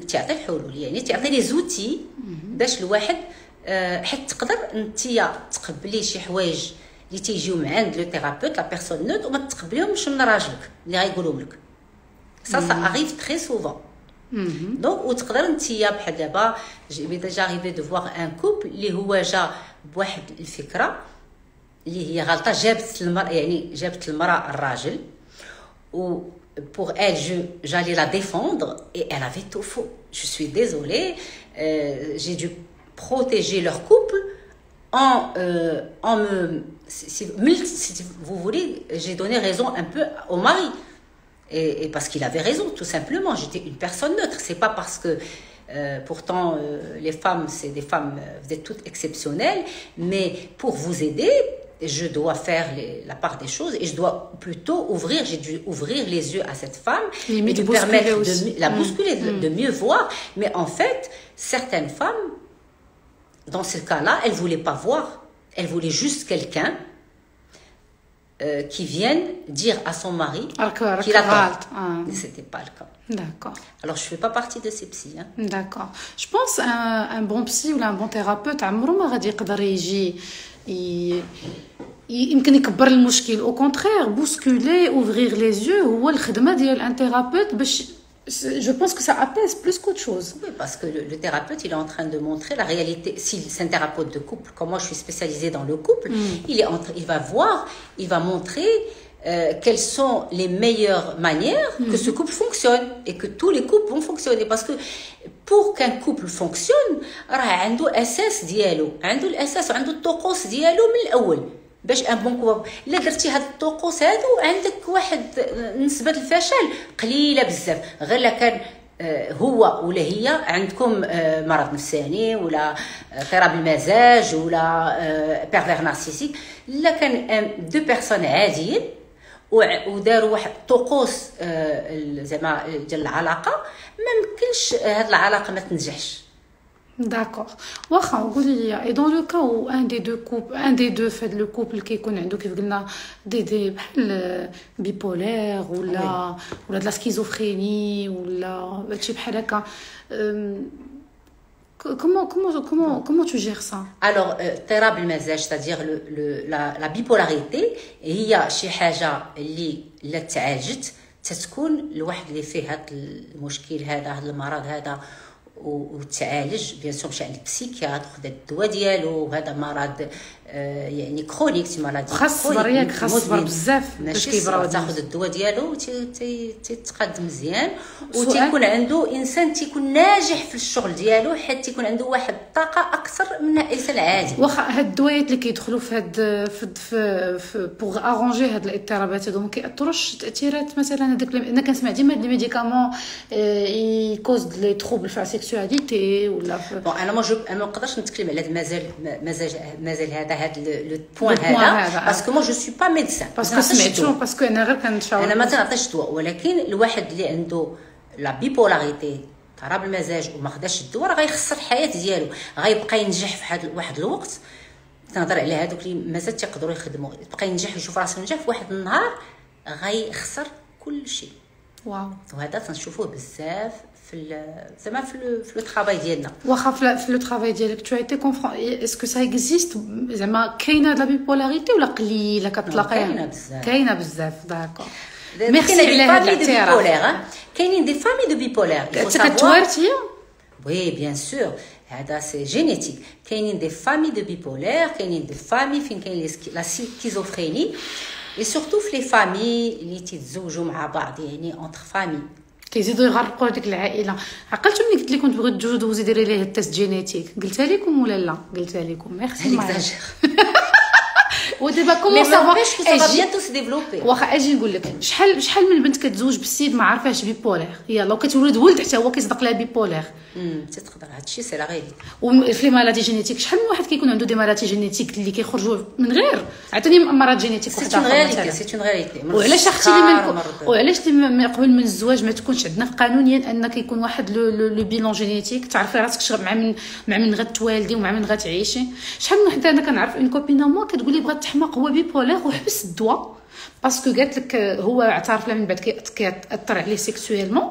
تعطي الحلول يعني تعطي لي زوتي باش الواحد حيت تقدر انتيا تقبلي شي حوايج اللي تيجيو من عند لو ثيرابيوت لا بيرسون نوت وما تقبليهمش من راجلك اللي غايقولوا لك سا اريف تري سوفون دونك وتقدر انتيا بحال دابا ديجا اريفي دو فوار ان كوبل اللي هو جا بواحد الفكره اللي هي غلطه جابت المراه يعني جابت المراه الراجل و pour elle, j'allais la défendre et elle avait tout faux. Je suis désolée, j'ai dû protéger leur couple en me... Si vous voulez, j'ai donné raison un peu au mari. Et parce qu'il avait raison, tout simplement. J'étais une personne neutre. C'est pas parce que... pourtant, les femmes, c'est des femmes, vous êtes toutes exceptionnelles, mais pour vous aider... je dois faire la part des choses et je dois plutôt j'ai dû ouvrir les yeux à cette femme et lui permettre de la bousculer, de mieux voir. Mais en fait, certaines femmes, dans ce cas-là, elles ne voulaient pas voir. Elles voulaient juste quelqu'un qui vienne dire à son mari qu'il a tort. Mais ce n'était pas le cas. D'accord. Alors, je ne fais pas partie de ces psys. Hein. D'accord. Je pense un bon psy ou un bon thérapeute, عمره ما غادي يقدر يجي يمكن يكبر المشكل او كونترير بوسكولي اوفرير لي زيو هو الخدمه ديال ان ثيرابيوت باش je pense que ça apaise plus qu'autre chose. Oui, parce que le thérapeute, il est en train de montrer la réalité. Si c'est un thérapeute de couple, comme moi je suis spécialisée dans le couple, il va voir, il va montrer quelles sont les meilleures manières que ce couple fonctionne et que tous les couples vont fonctionner. Parce que pour qu'un couple fonctionne, راه عنده أساس ديالو، عنده الأساس وعنده الطقوس ديالو من الأول. باش ان بون كوب الا درتي هاد الطقوس هادو عندك واحد نسبه الفشل قليله بزاف غير لا كان هو ولا هي عندكم مرض نفساني ولا اضطراب المزاج ولا بيرفير نارسيسيك لا كان دو بيرسون عاديين وداروا واحد طقوس زعما ديال العلاقه ما يمكنش هاد العلاقه ما تنجحش. D'accord. واخا قولي لي et dans le cas où un des deux fait le couple كيكون عنده كيف قلنا دي بحال بيبولير ولا de la schizophrénie ولا شي بحال هكا comment tu gères ça? Alors اضطراب المزاج c'est-à-dire la bipolarité هي شي حاجه اللي لا تعالجت تتكون الواحد اللي فيه هذا المشكل هذا المرض هذا وتعالج بيان سور مشى عند البسيكياتر خد الدواء ديالو وهذا مرض يعني كرونيك مالادي خاص صبر بزاف باش كيبراو تاخذ الدواء ديالو تيتقدم مزيان وتيكون عنده انسان تيكون ناجح في الشغل ديالو حيت تيكون عنده واحد الطاقه اكثر من الانسان العادي. واخا هاد الدوايات اللي كيدخلوا في هاد في بوغ ارونجي هاد الاضطرابات هادو ما كيأثروش تاثيرات مثلا هذاك انا كنسمع ديما لي ميديكامون يكوز لي تروبل في السيكسواليتي ولا بون انا ما نقدرش نتكلم على مازال هذا لو بوين هذا باسكو مو جو سوي با ميدسان باسكو سمعتو باسكو انا غير كنشاور انا ما تنعطيش دواء ولكن الواحد اللي عنده لا بيبولاريتي اضطراب المزاج وما خداش الدواء راه غيخسر الحياه ديالو غيبقى ينجح في واحد الوقت تنهضر على هذوك اللي مازال تيقدروا يخدموا يبقى ينجح ويشوف راسو نجح في واحد النهار غيخسر كل شيء. واو وهذا تنشوفوه بزاف زعما في لو طرافاي ديالنا واخا في لو طرافاي ديالك تو ايتي اسكو سا اكزيست زعما كاينه لا بيبولاريتي ولا قليله كتلاقيها؟ كاينه بزاف داكور ميرسي على هذا الاعتراف. كاينين دي فامي دو بيبولار كتوارثي. وي بيان سور هذا سي جينيتيك. كاينين دي فامي دو بيبولار، كاينين دي فامي فين كاين لا سكيزوفريني، اي سورتو في لي فامي اللي تيتزوجوا مع بعض يعني اونتر فامي كيزيدوا يغرقوا هذيك العائله. عقلتوا ملي قلت لكم تبغيو تجوجوا دوزي ديري ليه التيست جينيتيك، قلتها لكم ولا لا؟ قلتها لكم. ميرسي. ودابا كومون سافا بيانتو سي ديفلوبي. واخا اجي نقول لك شحال من بنت كتزوج بالسيد ما عارفاش بيبولير، يلا وكتولد ولد حتى هو كيصدق لها بيبولير. تقدر هادشي سي لا غيري. وفي مالاتي جينيتيك شحال من واحد كيكون عنده دي مالاتي جينيتيك اللي كيخرجوا من غير عطيني مرض جينيتيك واحد اخر. سي اون غيريتي. وعلاش اختي وعلاش من قبل من الزواج ما تكونش عندنا قانونيا ان كيكون واحد لو بيلون جينيتيك تعرفي راسك مع من غتوالدي ومع من غتعيشي. شحال من وحده انا كنعرف اون كوبينا موا كتقول لي بغات تحماق هو بيبولير وحبس الدواء باسكو قالت لك هو اعترف لها من بعد كيأثر عليه سيكسويلمون،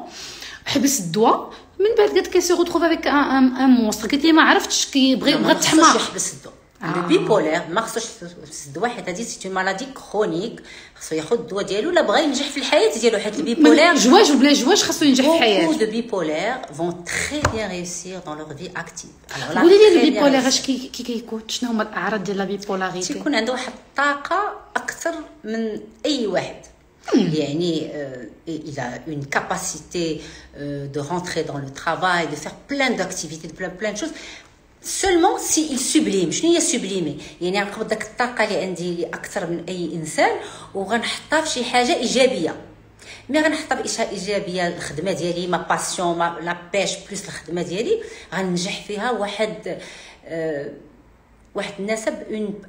حبس الدواء من بعد قالت كي سي روتروف افيك ان مونستر. قالت لي ما عرفتش بغات تحماق. يحبس الدواء. لو بيبولير ما خصوش يحبس الدواء حيت هذه سي اون مالادي كرونيك، خصو ياخذ الدواء ديالو لا بغى ينجح في الحياه ديالو. حيت البيبولير جواج وبلا جواج خصو ينجح في الحياه. beaucoup de bipolaires vont très bien réussir dans leur vie active. alors là قولي لي البيبولير اش كيكون شنو هما الاعراض ديال لا بيبولاريتي؟ تيكون عنده واحد الطاقه اكثر من اي واحد. يعني il a une capacité de rentrer dans le travail, de faire plein d'activités, de plein de choses. seulement si il sublime. شنو هي سوبليمي؟ يعني غنقبض داك الطاقه اللي عندي اللي اكثر من اي انسان وغنحطها في شي حاجه ايجابيه. مي غنحطها باشياء ايجابيه الخدمه ديالي ما باسيون لا بيش بلس الخدمه ديالي غننجح فيها واحد النسب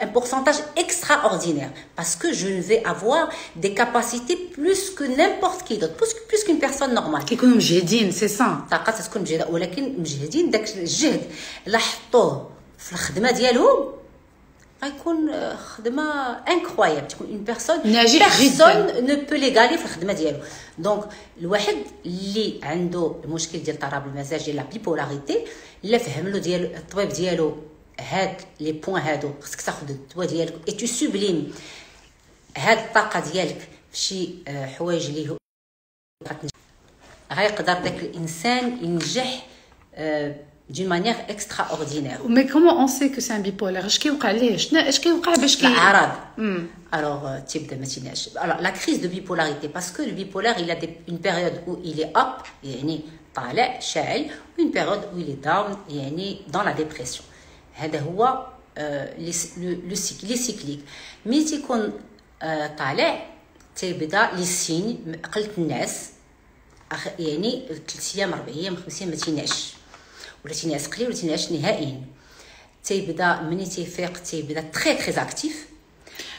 un pourcentage extraordinaire parce que je vais avoir des capacités plus que n'importe qui d'autre, plus qu'une personne normale. كيكونوا مجهدين سي سان. طاقه تكون مجهده ولكن مجهدين داك الجهد اللي حطوه في الخدمه ديالهم غيكون خدمه انكرويابل. تكون اون بيرسون ناجح جدا نو بو ليغالي في الخدمه ديالو. دونك الواحد اللي عنده المشكل ديال اضطراب المزاج ديال لا بيبولاريتي الا فهم له ديال الطبيب ديالو هاد لي بوين هادو خصك تاخذ الدواء ديالك اي تو سوبليم هاد الطاقه ديالك فشي حوايج اللي غيقدر داك الانسان ينجح d'une manière extraordinaire. Mais comment on sait que c'est un bipolaire؟ اش كيوقع ليه؟ اش كيوقع باش الاعراض؟ alors تبدا ما تيناش. alors la crise de bipolarité parce que le bipolaire il a une période où il est up يعني طالع شاعل une période où il est down يعني dans la dépression. هذا هو لي سيكليك. ملي تيكون طالع تيبدا لي سين قلت الناس يعني 3 ايام 4 ايام 5 ايام ما تينعش ولا تينعس قليل ولا تينعش نهائيا. تيبدا مني تيفيق تيبدا تري اكتيف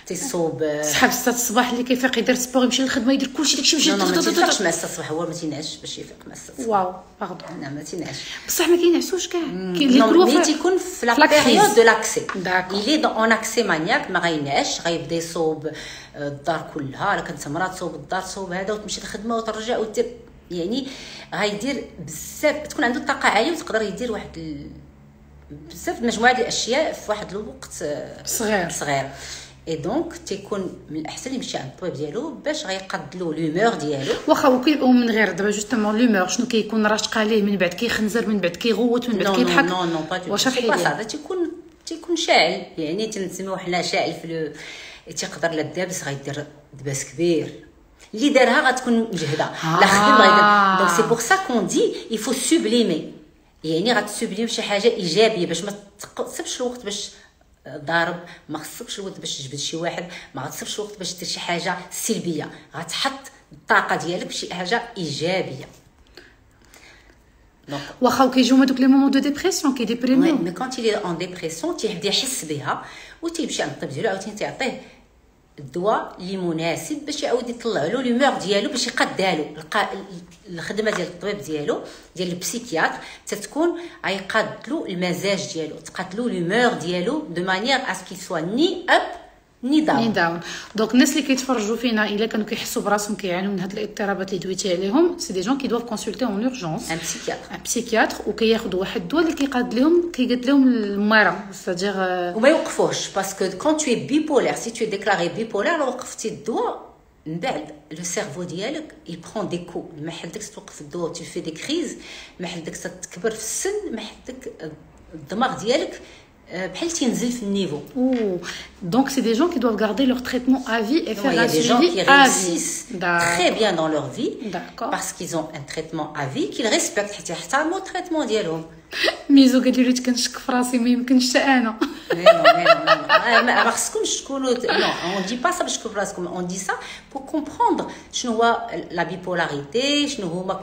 تيصوب صحاب 6 الصباح اللي كيفيق يدير سبور يمشي للخدمه يدير كلشي داكشي ماشي ما تيفيقش مع 6 الصباح هو ما تينعش باش يفيق مع 6 الصباح. واو باردون. لا ما تينعش بصح ما كينعسوش كاع اللي تيكون في لا بيريود دو لاكسي اللي دون اكسي مانياك ما غينعش غيبدا يصوب الدار كلها. راه كنت مرا تصوب الدار تصوب هذا وتمشي للخدمه وترجع ودير يعني غيدير بزاف تكون عنده طاقه عاليه وتقدر يدير واحد بزاف مجموعه ديال الاشياء في واحد الوقت صغير. اي دونك تيكون من الاحسن يمشي عند الطبيب ديالو باش غيقاد له لومور ديالو. واخا ومن غير دابا جوستومون لومور شنو كيكون راشق عليه من بعد كيخنزر من بعد كيغوت من بعد كيضحك؟ نو واش هذا تيكون شاعل يعني تنسميوه حنا شاعل في تيقدر لا دابس غيدير دباس كبير اللي دارها غتكون مجهده لا خدم غيدير. دونك سي بور سا كون دي il faut sublimer يعني غتسوبليم شي حاجه ايجابيه باش ما تصبش الوقت باش ضارب، ما خصكش الوقت باش تجبد شي واحد، ما غتصبش الوقت باش دير شي حاجه سلبيه، غتحط الطاقه ديالك بشي حاجه ايجابيه. واخا كيجيو هذوك لي مومون دو ديبرسيون كيديبريميو مي كونت يلي اون ديبرسيون تيبدا يحس بها وتيمشي عند الطبيب ديالو عاوتاني تيعطيه الدواء اللي مناسب باش يعاود يطلع له لومور ديالو باش يقادها له. الخدمه ديال الطبيب ديالو ديال البسيكياتر تتكون غيقاد له المزاج ديالو، تقاد له لومور ديالو دو مانيير اسكي سوا ني اب ني داون. دونك الناس اللي كيتفرجوا فينا الا كانوا كيحسوا براسهم كيعانوا من هاد الاضطرابات اللي دويتي عليهم سي دي جون كي دوف كونسلتي اون اورجونس ان بسيكياتر وكياخذوا واحد الدواء اللي كيقاد لهم المرض سادير وما يوقفوش باسكو كون تو بيبولار سي تو ديكلاري بيبولار وقفتي الدواء من بعد لو سيرفو ديالك يبرون دي كو، ما حدك توقف الدور tu fais des crises، ما حدك تكبر في السن، ما حدك الدماغ ديالك بحال تينزل في النيفو. Donc c'est des gens qui doivent garder leur traitement à vie et faire un suivi à vie. Il y a des gens qui réussissent très bien dans leur vie parce qu'ils ont un traitement à vie qu'ils respectent حتى يحترموا التريتمون ديالهم. ميزو قالت لي كنشك في راسي ما يمكنش حتى انا. ما خصكمش تكونوا نو on dit pas ça باش تكونوا في راسكم، on dit ça pour comprendre شنو هو la bipolarité، شنو هما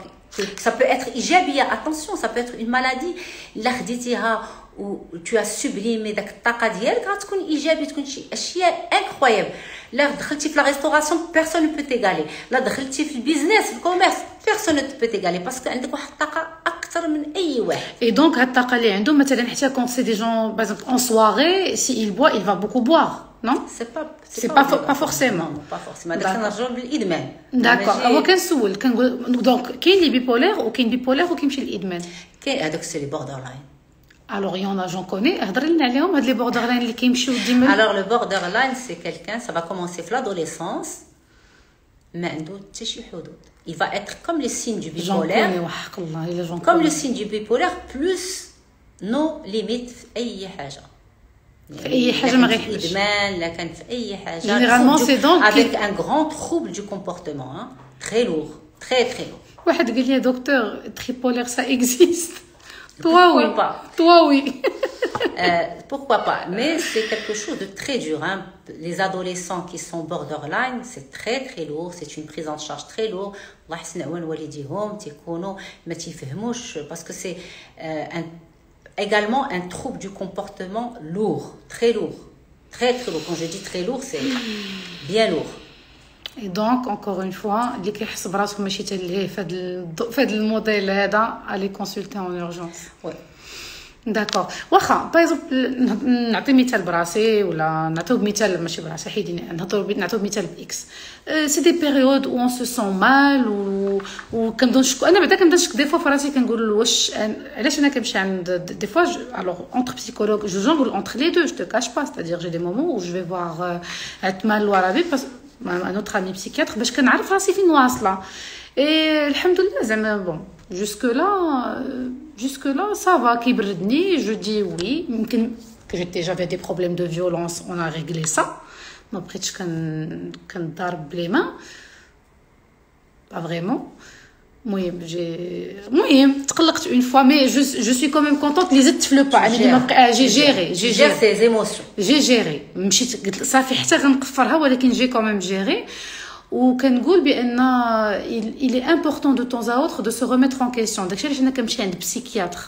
ça peut être إيجابية. attention ça peut être une maladie لا خديتيها و tu as sublimé داك الطاقه ديالك غتكون ايجابي، تكون شي اشياء انكرويابل. لا دخلتي في لا ريستوراسيون بيرسون نو بو تيغالي، لا دخلتي في البيزنس في الكوميرس بيرسون نو بو تيغالي، باسكو عندك واحد الطاقه اكثر من اي واحد. اي دونك هاد الطاقه اللي عندهم مثلا حتى كون سي دي جون باغ اكزومبل اون سواري سي il boit il va beaucoup boire non c'est pas forcément داك نرجعوا للادمان. داكور هو كنسول كنقول دونك كاين لي بيبولير وكاين بيبولير وكيمشي للادمان. كاين هذوك سي لي بوردر لاين. Alors, il y en a, j'en connais. هضري لنا عليهم هاد لي بوردرلاين اللي كيمشيو ديما. Alors, le borderline, c'est quelqu'un, ça va commencer في l'adolescence, ما عنده حتى شي حدود. Il va être comme les signes du bipolaire. وحق الله الا جون. Comme le signe du bipolaire plus nos limites في أي حاجة. في أي حاجة ما غيحبش. إدمان، لا كان في أي حاجة. Généralement, c'est donc avec un grand trouble du comportement, hein, très lourd, très très lourd. واحد قال لي دكتور tripolaire ça existe. Toi oui. Pas. Toi oui. Pourquoi pas? Mais c'est quelque chose de très dur. Hein. Les adolescents qui sont borderline, c'est très très lourd. C'est une prise en charge très lourde. الله يحسن عوان والديهم تيكونوا ما تيفهموش parce que c'est également un trouble du comportement lourd, très lourd, très très lourd. Quand je dis très lourd, c'est bien lourd. Et donc encore une fois اللي كيحس براسو ماشي حتى ليه فهاد الموديل هذا علي كونسلتي اون اورجونس. وي داكور واخا باغ نعطي مثال براسي ولا نعطيو مثال ماشي براسي حيديني نعطيو مثال باكس. سي دي بيريود او اون سو سون مال و كنبدا نشكو انا بعدا كنبدا نشك دي فوا في راسي كنقول واش علاش انا كنمشي عند دي فوا الوغ اونتر بسيكولوج جو جونغل اونتر لي دو جو te cache pas c'est-à-dire j'ai des moments où je vais voir عثمان الورابي un autre ami psychiatre باش كنعرف راسي فين واصله. اي الحمد لله زعما بون jusque là ça va كيبردني je dis oui يمكن que j'avais des problèmes de violence on a réglé ça ما بقيتش كنضرب بلي ما pas vraiment. المهم تقلقت une fois mais je suis quand même contente اللي زدت في لو با انا j'ai géré ses émotions. j'ai géré مشيت قلت صافي حتى غنقفرها ولكن j'ai quand même géré. وكنقول بان il est important de temps à autre de se remettre en question. داكشي علاش انا كنمشي عند بسيكياتر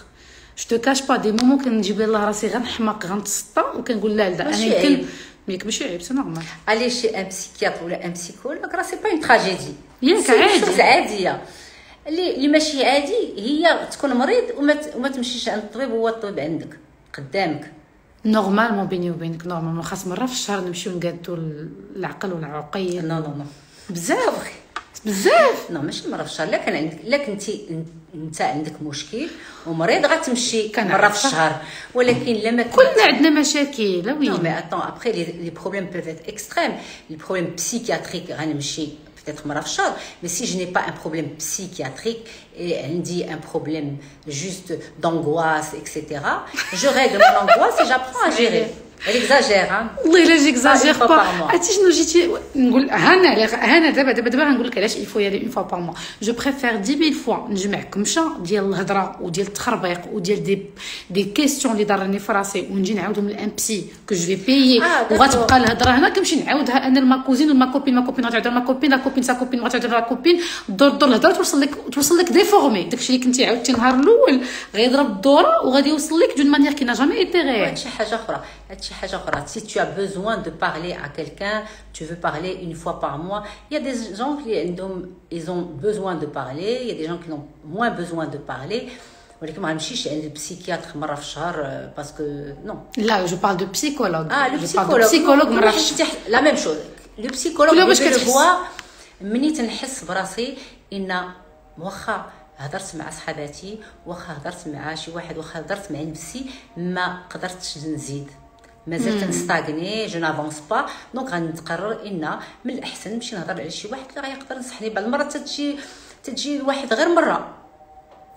je te cache pas des moments كنجيب لله راسي غنحماق غنتسطى وكنقول لا انا يمكن ماشي عيب سي نورمال. aller chez un psychiatre ولا un psychologue راه سي با une tragédie. ياك عادي عاديه. اللي ماشي عادي هي تكون مريض وما تمشيش عند الطبيب وهو الطبيب عندك قدامك. نورمالمون بيني وبينك نورمالمون خاص مره في الشهر نمشيو نقادو العقل والعقيل. نو بزاف نو ماشي مره في الشهر. لا كان عندك لا كنتي انت عندك مشكل ومريض غتمشي مره في الشهر، ولكن لما كلنا عندنا مشاكل. وي نو مي اتون ابري لي بروبليم بيف ات اكستريم. لي بروبليم بسيكياتريك غنمشي peut-être مرة في الشهر. mais si je n'ai pas un problème psychiatrique et عندي un problème juste d'angoisse etc. je règle mon angoisse et j'apprends à gérer. Elle exagère hein. والله الا j'exagère pas. عرفتي شنو جيتي نقول هنا دابا غنقول لك علاش il faut y aller une fois par mois. je préfère 10 000 fois نجمع كمشه ديال الهضره وديال التخربيق وديال دي كيسيون اللي ضرني في راسي ونجي نعاودهم للان بسي كو جو في بايي وغتبقى الهضره هنا كنمشي نعاودها انا لما كوزين وما كوبين غتعاود ما كوبين لا كوبين سا كوبين غتعاود لا كوبين دور الهضره توصل لك ديفورمي. داكشي اللي كنتي عاودتي النهار الاول غيضرب الدوره وغادي يوصل لك دون مانيير كي نا جامي ايتي غير. هادشي حاجه اخرى. Si tu as besoin de parler à quelqu'un, tu veux parler une fois par mois. Il y a des gens qui ils ont besoin de parler, il y a des gens qui ont moins besoin de parler. ولكن ما نمشيش عند البسيكياتر مره في الشهر باسكو نو. لا جو بارل دو بسيكولوج. لو بسيكولوج مره في الشهر لا ميم شوز. لو بسيكولوج باش كتبوا مني تنحس براسي ان واخا هضرت مع صحاباتي واخا هضرت مع شي واحد واخا هضرت مع نفسي ما قدرتش نزيد مازال تنستاغني جو نافونس با. دونك غنقرر ان من الاحسن نمشي نهضر على شي واحد اللي غيقدر ينصحني. بعض المرات تجي الواحد غير مره،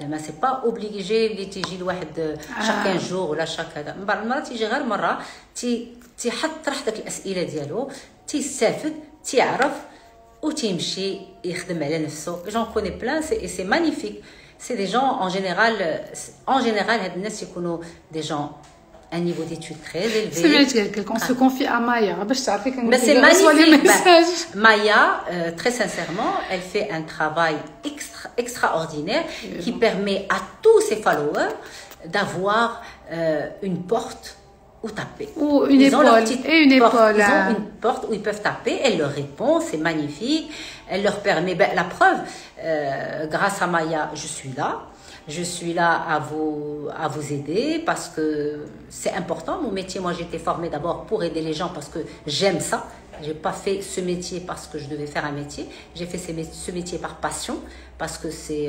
زعما سي با اوبليجي اللي تيجي الواحد شاك ان جور ولا شاك هذا. من بعض المرات تيجي غير مره تيحط طرح داك الاسئله ديالو، تيستافد، تيعرف وتيمشي يخدم على نفسه. جون كوني بلان سي مانيفيك. سي دي جون en général هاد الناس يكونوا دي جون un niveau d'études très élevé. سمعت قالك on se confie à Maya باش تعرفي كنقول لك. c'est magnifique. Maya, très sincèrement, elle fait un travail extraordinaire qui permet à tous ses followers d'avoir une porte où taper. Ou une épaule. Et une épaule. Ils ont une porte où ils peuvent taper. Elle leur répond, c'est magnifique. Elle leur permet, la preuve, grâce à Maya, je suis là. Je suis là à vous aider parce que c'est important. Mon métier, moi, j'ai été formée d'abord pour aider les gens parce que j'aime ça. J'ai pas fait ce métier parce que je devais faire un métier. J'ai fait ce métier par passion parce que c'est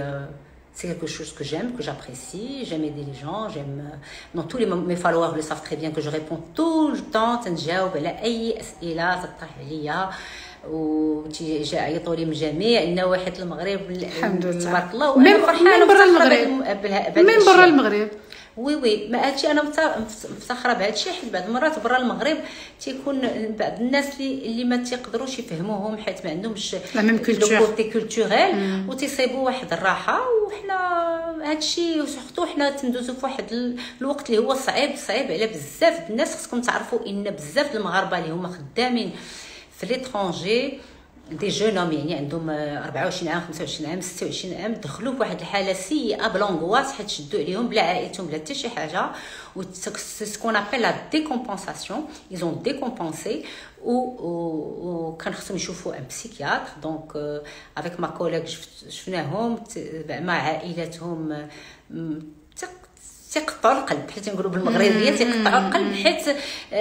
quelque chose que j'aime, que j'apprécie. J'aime aider les gens. Non, tous mes followers le savent très bien que je réponds tout le temps. تنجاوب على أي أسئلة تطرح عليا. وعيطوا لي من جميع النواحي المغرب الحمد لله تبارك الله. وانا فرحانه من برا المغرب، من برا المغرب. وي ما هادشي انا مفتخره بهذا الشيء، حيت بعض المرات برا المغرب تيكون بعض الناس اللي ما تيقدروش يفهموهم حيت ما عندهمش لا ميم كولتور كوتي كولتوريل وتيصيبوا واحد الراحه. وحنا هادشي سورتو حنا تندوزو في واحد الوقت اللي هو صعيب على بزاف الناس. خصكم تعرفوا ان بزاف المغاربه اللي هما خدامين في ليترونجي دي جون هوم، يعني عندهم 24 عام 25 عام 26 عام، دخلوا في واحد الحاله سيئه بلونغواس حيت شدوا عليهم بلا عائلتهم بلا حتى شي حاجه. و سي سكون ابل لا ديكومبونساسيون. ils ont décompensé و كان خصهم يشوفوا ان بسيكياتر. دونك افيك ما كوليك شفناهم مع عائلاتهم تيقطعوا القلب، حيت نقولوا بالمغربيه تيقطعوا القلب، حيت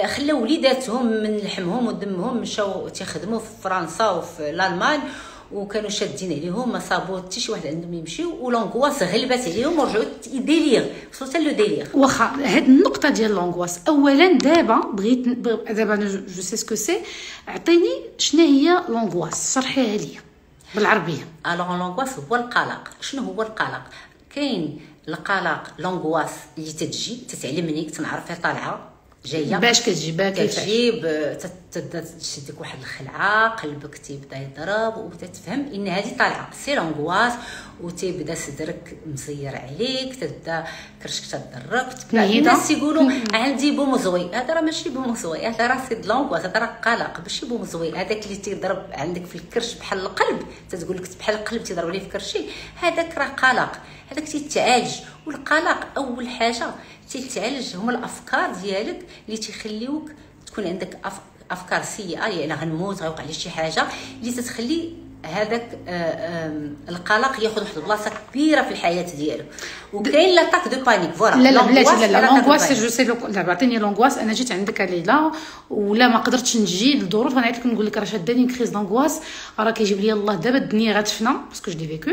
خلاو وليداتهم من لحمهم ودمهم مشاو تيخدموا في فرنسا وفي الالمان وكانوا شادين عليهم، ما صابوا حتى شي واحد عندهم يمشيو، ولونغواس غلبت عليهم ورجعوا ديلير، وصلوا حتى لو ديلير. واخا هاد النقطه ديال لونغواس، اولا دابا بغيت دابا انا جو سي سكو سي، عطيني شنو هي لونغواس، شرحيها لي بالعربيه. الوغ لونغواس هو القلق. شنو هو القلق؟ كاين القلق لونغواس اللي تتعلمني تنعرفها طالعه جايه باش كتجي كتجيب تشدك واحد الخلعه، قلبك تيبدا يضرب وبدا تفهم ان هذه طالعه سي لونغواس، وتيبدا صدرك مزير عليك، تبدا كرشك تضرك، الناس يقولوا عندي بومزوي. هذا راه ماشي بومزوي، هذا راه سي لونغواس، هذا راه قلق ماشي بومزوي. هذاك اللي تيضرب عندك في الكرش بحال القلب، تتقول لك بحال القلب تيضرب لي في كرشي، هذاك راه قلق، هذاك تيتعالج. والقلق اول حاجه تيتعالج هما الافكار ديالك اللي تيخليوك تكون عندك افكار سيئه، يعني غنموت غيوقع لي شي حاجه اللي تتخلي هذاك القلق ياخذ واحد البلاصه كبيره في الحياه ديالك. وكاين لاطاك دو بانيك فوالا. لا بلاتي لا لونغواس جو سي لا بعطيني لونغواس. انا جيت عندك ليله ولا ما قدرتش نجي للظروف، غنعيط لك نقول لك راه شاداني كريز دونغواس، راه كيجيب لي الله دابا الدنيا غتفنى باسكو جو دي فيكو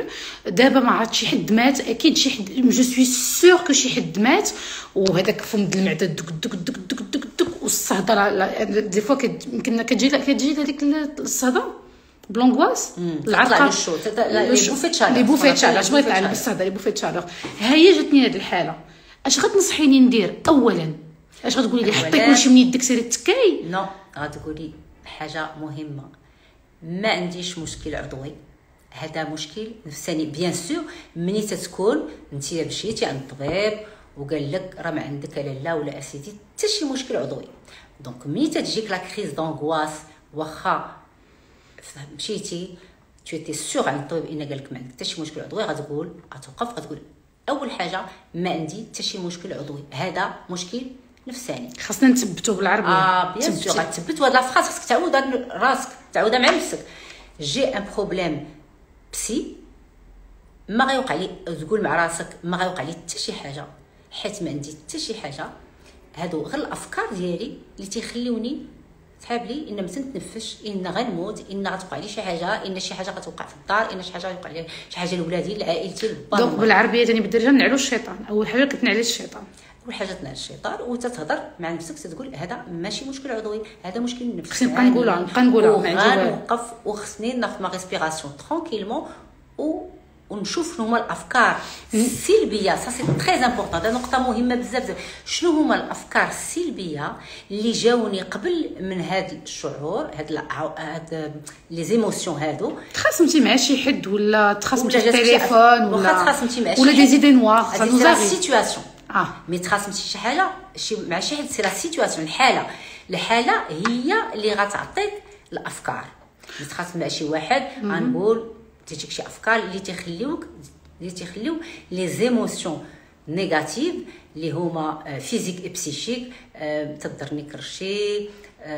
دابا، ما عرفت شي حد مات اكيد، شي حد جو سوي سور كو شي حد مات، وهذاك فم د المعده دك دك دك دك دك دك والصهده دي فوا يمكن كتجي هذيك الصهده بلونغواس العرقه لي بوفيت شالور اش بغيت نعلم بالصهده لي بوفيت شالور. هي جاتني هذه الحاله، اش غتنصحيني ندير؟ اولا اش غتقولي لي؟ حطي كلشي من يدك سيري تكاي؟ نو غتقولي حاجه مهمه، ما عنديش مشكل عضوي، هذا مشكل نفساني. بيان سور مني تتكون انت مشيتي عند الطبيب وقال لك راه ما عندك لا ولا اسيدي حتى شي مشكل عضوي، دونك مني تجيك لا كريز دونغواس واخا مشيتي تو تي سور عند الطبيب ان قال لك ما عندك حتى شي مشكل عضوي، غتوقف غتقول اول حاجه ما عندي حتى شي مشكل عضوي، هذا مشكل نفساني. خاصنا نثبتو بالعربيه. بيان سور غتثبت هاد لافراز، خاصك تعاود راسك، تعاودها مع نفسك. جي ان بروبليم بسي، ما غيوقع لي، تقول مع راسك ما غيوقع لي حتى شي حاجه حيت ما عندي حتى شي حاجه. هادو غير الافكار ديالي اللي تيخليوني صحاب لي ان ما تنتنفش، ان غنموت، ان غتوقع لي شي حاجه، ان شي حاجه غتوقع في الدار، ان شي حاجه غيوقع لي شي حاجه لولادي لعائلتي لبا. دونك بالعربيه ثاني بالدرجه نعلو الشيطان. اول حاجه كتنعلي الشيطان، كل حاجه تنعس الشيطان وتتهضر مع نفسك تقول هذا ماشي مشكل عضوي، هذا مشكل نفسي. خصني نبقى نقولها غنوقف وخصني ناخذ ما ريسبيراسيون ترانكيلمون ونشوف شنو هما الافكار السلبيه. سا سي تري امبورطون، هذه نقطه مهمه بزاف. شنو هما الافكار السلبيه اللي جاوني قبل من هذا الشعور، هاد لي زيموسيون هادو؟ تخاصمتي مع شي حد ولا تخاصمتي في التليفون ولا تخاصمتي مع شي ولا دي زيدي نوار، هذه لا سيتوياسيون. مي تخاصمتي شي حاجه مع شي حد، سي لا سيتوياسيون، الحاله هي اللي غتعطيك الافكار. تخاصم مع شي واحد غنقول تجيك شي افكار اللي تيخليو لي زيموسيون نيجاتيف اللي هما فيزيك اي بسيشيك. تضرني كرشي،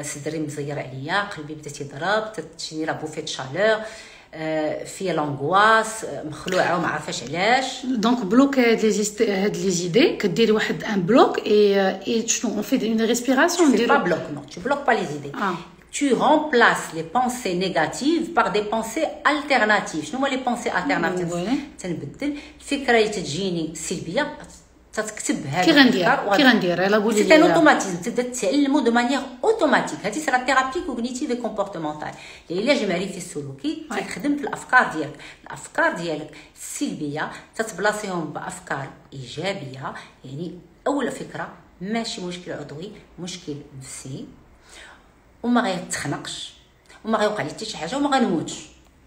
صدري مزير عليا، قلبي بدا تيضرب، تجيني لا بوفي دو شالور، في لونغواس، مخلوعه وما عارفاش علاش. دونك بلوك هاد لي زيدي، كديري واحد ان بلوك اي شنو اون في اون ريسبيراسيون نديرو با بلوك. نو tu bloques pas les idées. Tu remplaces les pensées négatives par des pensées alternatives. شنو هما لي بونسي التيرناتيف؟ تنبدل الفكره اللي تجيني سلبيه تتكتب هذا كي غندير يلا قولي لي. سي ان اوتوماتيزم، تبدا تعلمو دو مانيير اوتوماتيك. هذه سي لا ثيرابي كوغنيتيف اي كومبورتمونتال، العلاج المعرفي السلوكي تخدم في الافكار ديالك. الافكار ديالك السلبيه تتبلاصيهم بافكار ايجابيه. يعني اول فكره ماشي مشكل عضوي، مشكل نفسي، وما غيتخنقش وما غيوقع لي حتى شي حاجه وما غنموتش.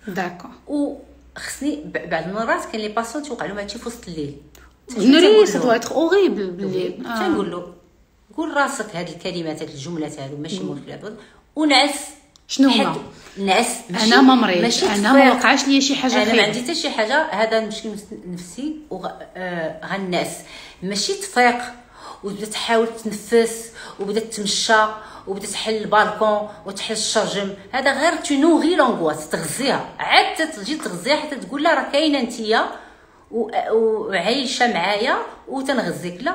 داكور. وخصني بعض المرات كاين لي باسون توقع لهم هادشي في وسط الليل. نوري سا دو اتر اوريبل بالليل. تنقول له قول راسك هاد الكلمات، هاد الجملات هادو ماشي مشكل هادو، ونعس. شنو هما؟ نعس. انا ما مريض، انا ما وقعش لي شي حاجه، انا ما عندي حتى شي حاجه، هذا مشكل نفسي غنعس. ماشي تفيق وتبدا تحاول تنفس وبدا تمشى وبدا تحل البالكون وتحل الشرجم. هذا غير تنوغي لونغواس، تغذيها عاد تجي تغذيها حتى تقول لها راه كاينه نتيا وعايشه معايا وتنغزيك. لا،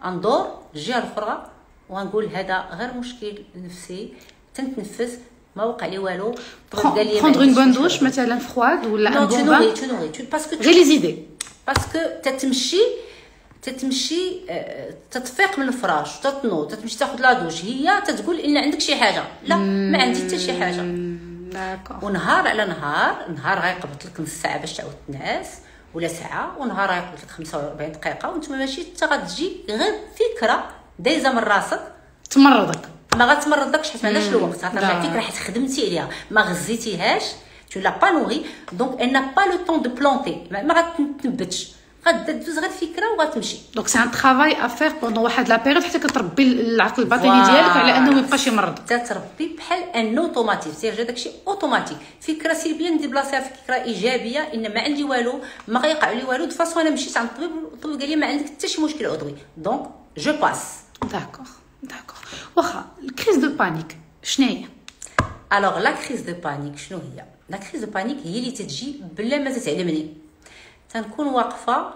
غندور الجهه الاخرى وغنقول هذا غير مشكل نفسي، تنتنفس ما وقع لي والو. قال لي بروندر اون بون دوش مثلا فرواد ولا ان بون بان. تنوغي باسكو غير لي زيدي، باسكو تتمشي تتفيق من الفراش وتتنوض تتمشي تاخذ لا دوش، هي تتقول ان عندك شي حاجه. لا، ما عندي حتى شي حاجه. ونهار على نهار غيقبط لك نص ساعه باش تعاود تنعس، ولا ساعه، ونهار غيقبط لك 45 دقيقه، وانت ماشي حتى غتجي غير فكره دايزه من راسك تمرضك. ما غتمرضكش حيت ما عندهاش الوقت. غترجع فكره حيت خدمتي عليها ما غزيتيهاش، tu l'as pas nourri, donc elle n'a pas le temps de planter. ما غتنبتش، غدوز غير فكره وغتمشي. دونك سي ان طرافاي افير بوندون واحد لا بيريود حتى كتربي العقل الباطني ديالك على انه ما يبقاش يمرض. تتربي بحال ان اوتوماتيك، سير داكشي اوتوماتيك. فكره سلبيه نديبلاصيها في فكره ايجابيه، ان ما عندي والو، ما غيقع لي والو. دو فاصون انا مشيت عند الطبيب قال لي ما عندك حتى شي مشكل عضوي، دونك جو باس. داكور. واخا الكريز دو بانيك شنو هي؟ الوغ لا كريز دو بانيك شنو هي؟ لا كريز دو بانيك هي اللي تتجي بلا ما تتعلمني. تنكون واقفه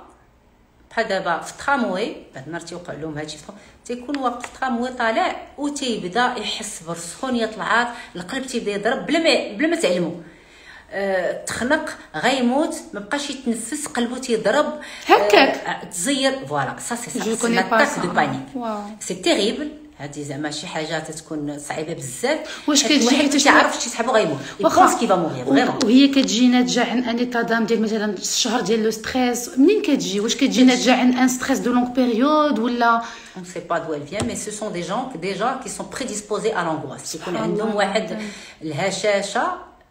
بحال دابا في التراموي، بعض الناس تيوقع لهم هادشي، تيكون واقف في التراموي طالع وتيبدا يحس بالسخونيه طلعات، القلب تيبدا يضرب بلا ما تعلمو. تخنق، غيموت، ما بقاش يتنفس، قلبه تيضرب هكاك تزير. فوالا سا سي سا لاتاك دو بانيك. سي تيريبل. هذه زعما شي حاجه تتكون صعيبه بزاف. واش كتجي حيت تعرف شي صاحبو غيموت، يبونس كي فا موغير فريمون. وهي كتجي ناتجه عن ان ايتا دام ديال مثلا الشهر ديال لو ستريس. منين كتجي؟ واش كتجي ناتجه عن ان ستريس دو لونغ بيريود ولا on ne sait pas d'où elle vient, mais ce sont des gens qui sont prédisposés à l'angoisse. يكون عندهم واحد الهشاشه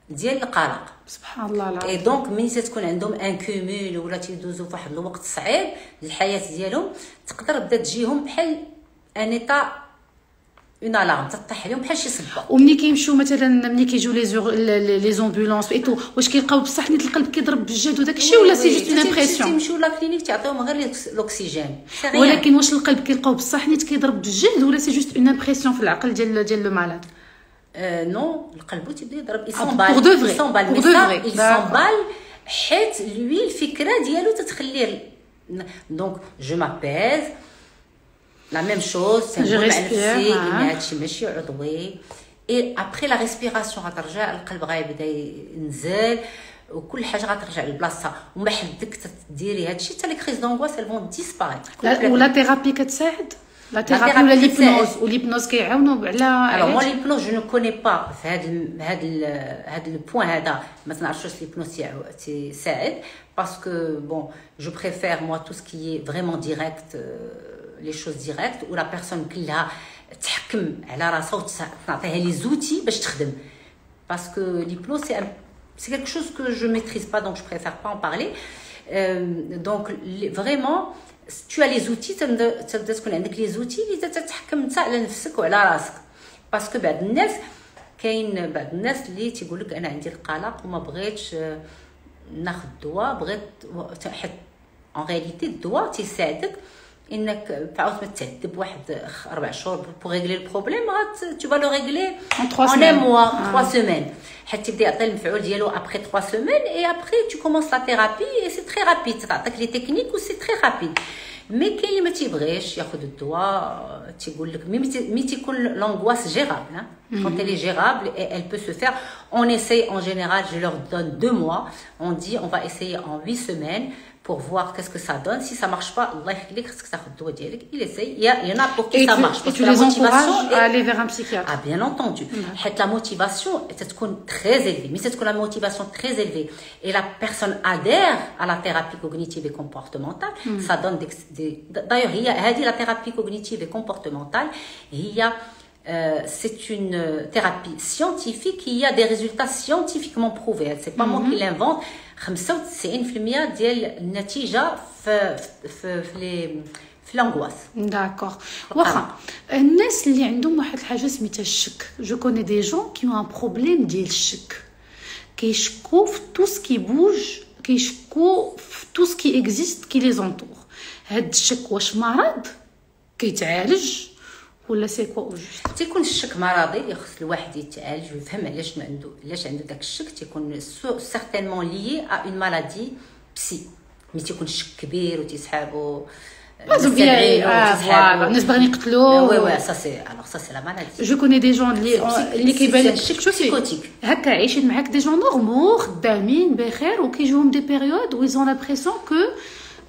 ديال القلق. سبحان الله العظيم. اي دونك ملي تكون عندهم ان كومول ولا تيدوزوا فواحد الوقت صعيب للحياه ديالهم، تقدر بدا تجيهم بحال ان ايتا اون الارم، تطيح عليهم بحال شي صبه. ومني كيمشيو مثلا ملي كيجيو لي زومبولونس ايتو، واش كيلقاو بصح نيت القلب كيضرب بجد وداك الشيء ولا سي جوست اون امبرسيون؟ تيمشيو لا كلينيك تعطيهم غير الاكسجين. ولكن واش القلب كيلقاو بصح نيت كيضرب بجد ولا سي جوست اون امبرسيون في العقل ديال لو مالاد؟ نو، القلب تيبدا يضرب يسونبال حيت لوي الفكره ديالو تتخليه. دونك جو مابيز لا ميم شوز، تنقول مع نفسي ان هادشي ماشي عضوي. اي ابري لا ريسبيراسيون غترجع القلب غيبدا ينزل، وكل حاجه غترجع لبلاصتها وما حدك تديري هادشي حتى لي كريز دونغواس elles vont disparaître. ولا ثيرابي كتساعد لا ثيرابي ولا ليبنوز والليبنوز كيعاونوا على alors moi l'hypnose je ne connais pas في هاد البوين هذا ما تنعرفش l'hypnose تساعد parce que bon je préfère moi tout ce qui est vraiment direct les choses directes où la personne كلها تحكم على راسها وتعطيها لي زوتي باش تخدم parce que l'hypnose c'est quelque chose que je maîtrise pas donc je préfère pas en parler donc vraiment tu as les outils تبدا تكون عندك لي زوتي اللي تتحكم انت على نفسك وعلى راسك باسكو بعض الناس كاين بعض الناس اللي تيقول لك انا عندي القلق وما بغيتش ناخذ الدواء بغيت حيت en réalité الدواء تيساعدك انك تعاود ما تعذب واحد 4 شهور pour régler le problème tu vas le régler en un mois 3 semaines حتى تبدا يعطي المفعول ديالو après 3 semaines et après tu commences la thérapie et c'est très rapide تعطيك لي تكنيك و c'est très rapide مي كاين اللي ما تيبغيش ياخذ الدواء تيقول لك مي تيكون l'angoisse gérable quand elle est gérable et elle peut se faire on essaye en général je leur donne 2 mois on dit on va essayer en 8 semaines pour voir qu'est-ce que ça donne. Si ça marche pas, Allah يخليك خصك تاخذ الدواء ديالك. Il essaye. Il y en a pour qui ça marche. Et tu les encourages à aller vers un psychiatre. Ah, bien entendu. La motivation, ça تكون très élevée. Mais c'est que la motivation très élevée et la personne adhère à la thérapie cognitive et comportementale, ça donne des... D'ailleurs, il y a la thérapie cognitive et comportementale. Il y a c'est une thérapie scientifique qui a des résultats scientifiquement prouvés. C'est pas moi qui l'invente. 95% ديال النتيجه في l'angoisse. D'accord. واخا الناس اللي عندهم واحد الحاجه سميتها الشك. Je connais des gens qui ont un problème ديال الشك. كيشكوا في tout ce qui bouge, كيشكوا في tout ce qui existe qui les entoure. هاد الشك واش مرض كيتعالج ولا سي كو جوست؟ تيكون الشك مرضي يخص الواحد يتعالج ويفهم علاش عنده داك الشك تيكون سيغتينمون ليي ا اون مالادي بسي مي تيكون الشك كبير وتيسحابو الناس باغيين يقتلوه وي سا سي الوغ سا سي لا مالادي جو كوني دي جون اللي كيبان الشك بسيكوتيك هكا عايشين معاك دي جون نورمال خدامين بخير وكيجيهم دي بيريود و ils ont l'impression que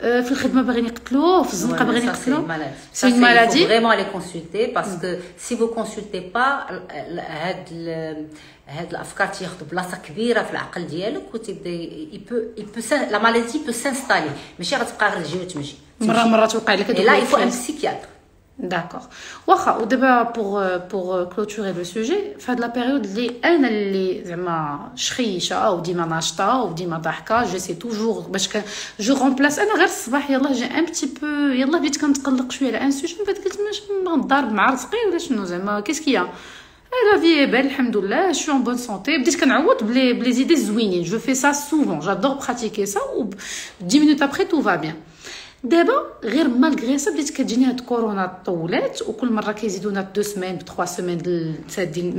في الخدمه باغيين يقتلوه في الزنقه باغيين يقتلوه سي une maladie vraiment aller consulter parce que si vous consultez pas هاد الافكار تياخذوا بلاصه كبيره في العقل ديالك وتبدا لا مالادي بو سانستالي ماشي غتبقى غير تجي وتمشي مره توقع لك هذا لا يفو ان بسيكياتر. D'accord. واخا ودابا pour clôturer le sujet في هاد لا بيريود اللي انا اللي زعما شخيشه وديما ناشطه وديما ضاحكه جو سي توجور باش جو رومبلاس انا غير الصباح يلاه جي ان بتي بو يلاه بديت كنتقلق شويه على ان سوجي من بعد قلت ماش نضارب مع رزقي ولا شنو زعما كيسكيا لا في بال الحمد لله جو ان بون سونتي بديت كنعوض بلي زيدي زوينين جو في سا سوفون جادور براتيكي سا و 10 minutes après tout va bien. دابا غير مالغري سا بديت كتجيني هاد كورونا طولات وكل مره كيزيدونا 2 سيمين ب 3 سيمين سادين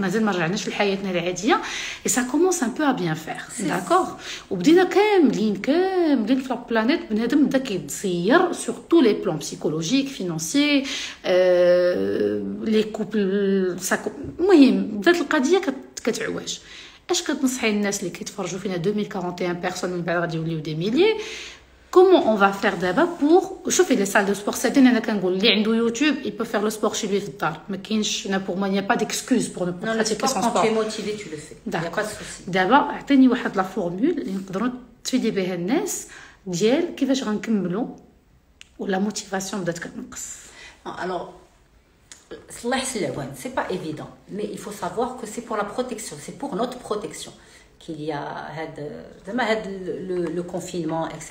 مازال ما رجعناش لحياتنا العاديه اي سا كومونس ان بو ا بيان فير داكور وبدينا كاملين في لا بلانيت بنادم بدا كيتزير سور تو لي بلان بسيكولوجيك فينانسي لي كوبل المهم بدات القضيه كتعواج. اش كتنصحي الناس اللي كيتفرجوا فينا 2041 بيرسون من بعد غادي يوليو دي ميليي Comment on va faire d'abord pour chauffer les salles de sport? C'est un élément qui a YouTube, il peut faire le sport chez lui dans la maison. Pour moi, il n'y a pas d'excuse pour ne pas pratiquer son sport. Quand tu es motivé, tu le fais. Il n'y a pas de souci. D'abord, اعطيني واحد la formule اللي نقدروا تفيدي بها الناس ديال كيفاش غنكملوا ولا موتيفاسيون بدات كتنقص. Alors, الله يحسن العوان, c'est pas évident, mais il faut savoir que c'est pour la protection, c'est pour notre protection. Qu'il y a le confinement, etc.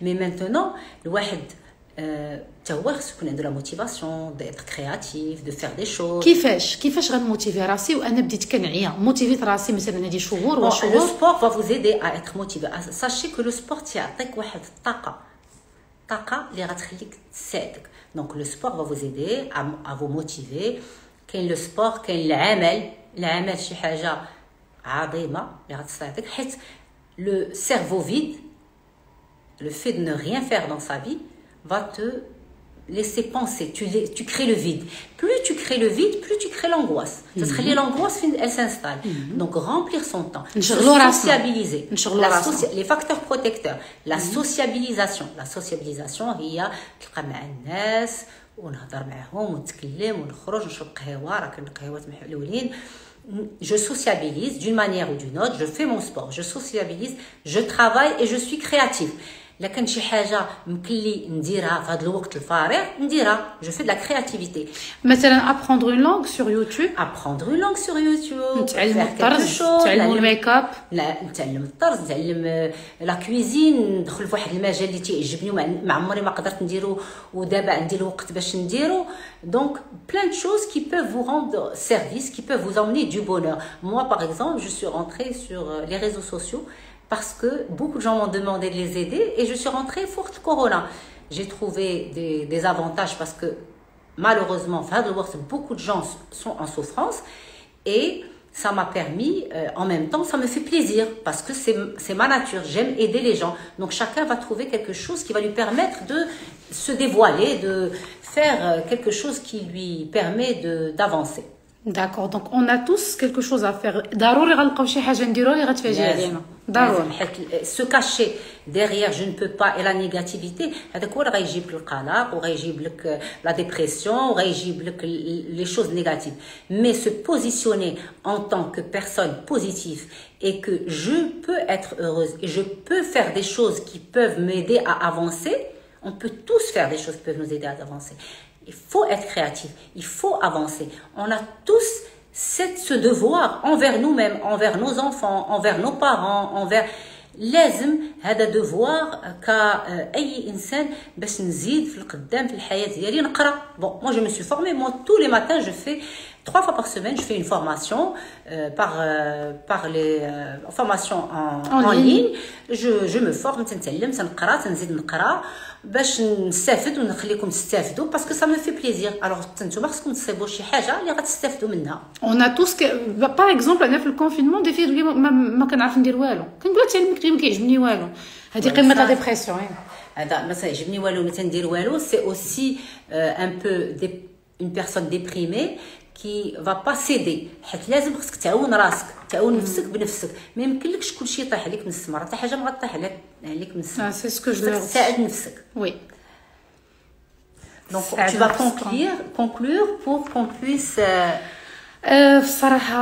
Mais maintenant, le واحد تهوى خصو يكون عنده la motivation d'être créatif, de faire des choses. كيفاش غنموتيفي راسي وانا بديت كنعيا موتيفيت راسي مثلا هذه شهور وشهور. Le sport va vous aider à être motivé. Sachez que le sport تيعطيك واحد الطاقه اللي غتخليك تساعدك. Donc le sport va vous aider à vous motiver. كاين le sport كاين العمل شي حاجه عظيمه اللي غتساعدك حيت le cerveau vide le fait de ne rien faire dans sa vie va te laisser penser, tu crées le vide. Plus tu crées le vide, plus tu crées l'angoisse. Ça serait l'angoisse, elle s'installe. Donc remplir son temps, sociabiliser, les facteurs protecteurs, la sociabilisation. La sociabilisation, il y a تلقى مع الناس ونهضر معهم ونتكلم ونخرج نشرب قهوة، راه كاين قهوات محلولين. Je sociabilise d'une manière ou d'une autre, je fais mon sport, je sociabilise, je travaille et je suis créative. لكن شي حاجه يمكن لي نديرها في هذا الوقت الفارغ نديرها. Je fais de la créativité. مثلا apprendre une langue sur YouTube. apprendre une langue sur YouTube. نتعلم الطرز، نتعلم الميك اب. لا نتعلم الطرز، نتعلم لا كويزين، ندخل في واحد المجال اللي تيعجبني وما عمري ما قدرت نديرو ودابا عندي الوقت باش نديرو. Donc plein de choses qui peuvent vous rendre service, qui peuvent vous emmener du bonheur. Moi par exemple, je suis rentrée sur les réseaux sociaux parce que beaucoup de gens m'ont demandé de les aider et je suis rentrée forte Corona. J'ai trouvé des avantages parce que malheureusement, beaucoup de gens sont en souffrance et ça m'a permis, en même temps, ça me fait plaisir parce que c'est ma nature, j'aime aider les gens. Donc chacun va trouver quelque chose qui va lui permettre de se dévoiler, de faire quelque chose qui lui permet d'avancer. D'accord, donc on a tous quelque chose à faire. ضروري غنلقاو شي حاجه نديروها اللي غتفاجئ علينا. ضروري. Se cacher derrière je ne peux pas et la négativité, هذاك هو اللي غيجيب لك القلق وغيجيب لك la dépression وغيجيب لك les choses négatives. Mais se positionner en tant que personne positive et que je peux être heureuse et je peux faire des choses qui peuvent m'aider à avancer, on peut tous faire des choses qui peuvent nous aider à avancer. Il faut être créatif, il faut avancer. On a tous ce devoir envers nous-mêmes, envers nos enfants, envers nos parents, envers... لازم هذا devoir كأي إنسان باش نزيد في القدام في الحياة ديالي نقرأ. Bon, moi je me suis formée, moi tous les matins je fais 3 fois par semaine, je fais une formation par les formations en ligne. Je me forme, تنتعلم تنقرا تنزيد نقرا باش نستافد ونخليكم تستافدوا parce que ça me fait plaisir. Alors نتوما خصكم تصيبوا شي حاجه اللي غتستافدوا منها. On a tous par exemple انا في الكونفينمون دي في ما كنعرف ندير والو، كنقول تعلم كتب ما كيعجبني والو. هذه قمه لا ديبرسيون. هذا ما يعجبني والو ما تندير والو. C'est aussi un peu une personne déprimée qui va pas céder. حيت لازم خصك تعاون راسك، تعاون نفسك بنفسك. ما يمكنلكش كلشي يطيح عليك من السما، حتى حاجه ما غطيح عليك من السما. C'est ce que je veux. تساعد نفسك. Oui. Donc tu vas conclure pour qu'on puisse بصراحة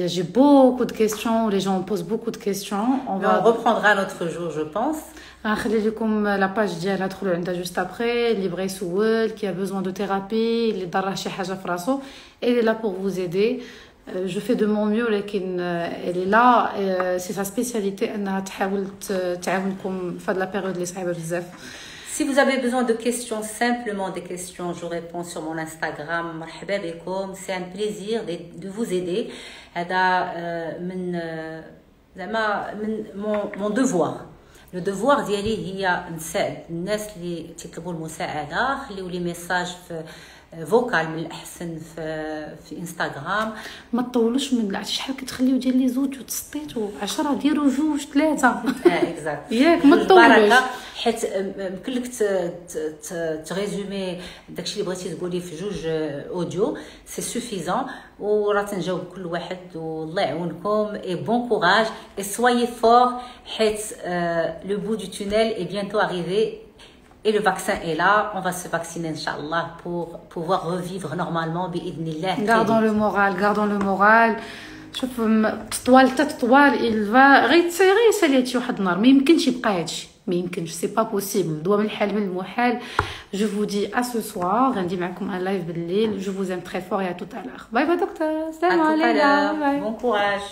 j'ai beaucoup de questions, les gens posent beaucoup de questions. On reprendra un autre jour, je pense. غنخلي لكم لا باج ديالها تدخلوا عندها جوست ابري اللي بغى يسول كي ا besoin de thérapie اللي ضراه شي حاجه في راسو elle est là pour vous aider. Je fais de mon mieux لكن elle est là, c'est sa spécialité انها تحاول تعاونكم في هاد لا بيريود اللي صعيبه بزاف. Si vous avez besoin de questions, simplement des questions, je réponds sur mon Instagram. مرحبا بكم. C'est un plaisir de vous aider. هذا من زعما من mon devoir. لو دوفوار ديالي هي نساعد الناس اللي تيطلبوا المساعده. خليوا لي ميساج في فوكال من الاحسن في انستغرام. ما تطولوش من عرفتي شحال كتخليو ديال لي زوج وتسطيتو 10 ديروا 2 3 اكزاكت ياك ما تطولوش حيت يمكن لك تريزومي داكشي اللي بغيتي تقولي في 2 اوديو سي سوفيزون. وراه تنجاوب كل واحد والله يعاونكم. اي بون كوراج اي سويي فور حيت لو بو دو تونيل اي بيانتو اريفي. Et le vaccin est là, on va se vacciner, Inch'Allah, pour pouvoir revivre normalement, bi'idnillah. Gardons le moral. شوف تطوال il va غير يسالي هادشي واحد النهار ما يمكنش يبقى هادشي ما يمكنش سي با بوسيبل. دوا من الحال من المحال. جو vous dis à ce soir غندي معكم ان لايف بالليل. Je vous aime très fort et à tout à l'heure. Bye bye docteur. Salam alaikum. Bon courage.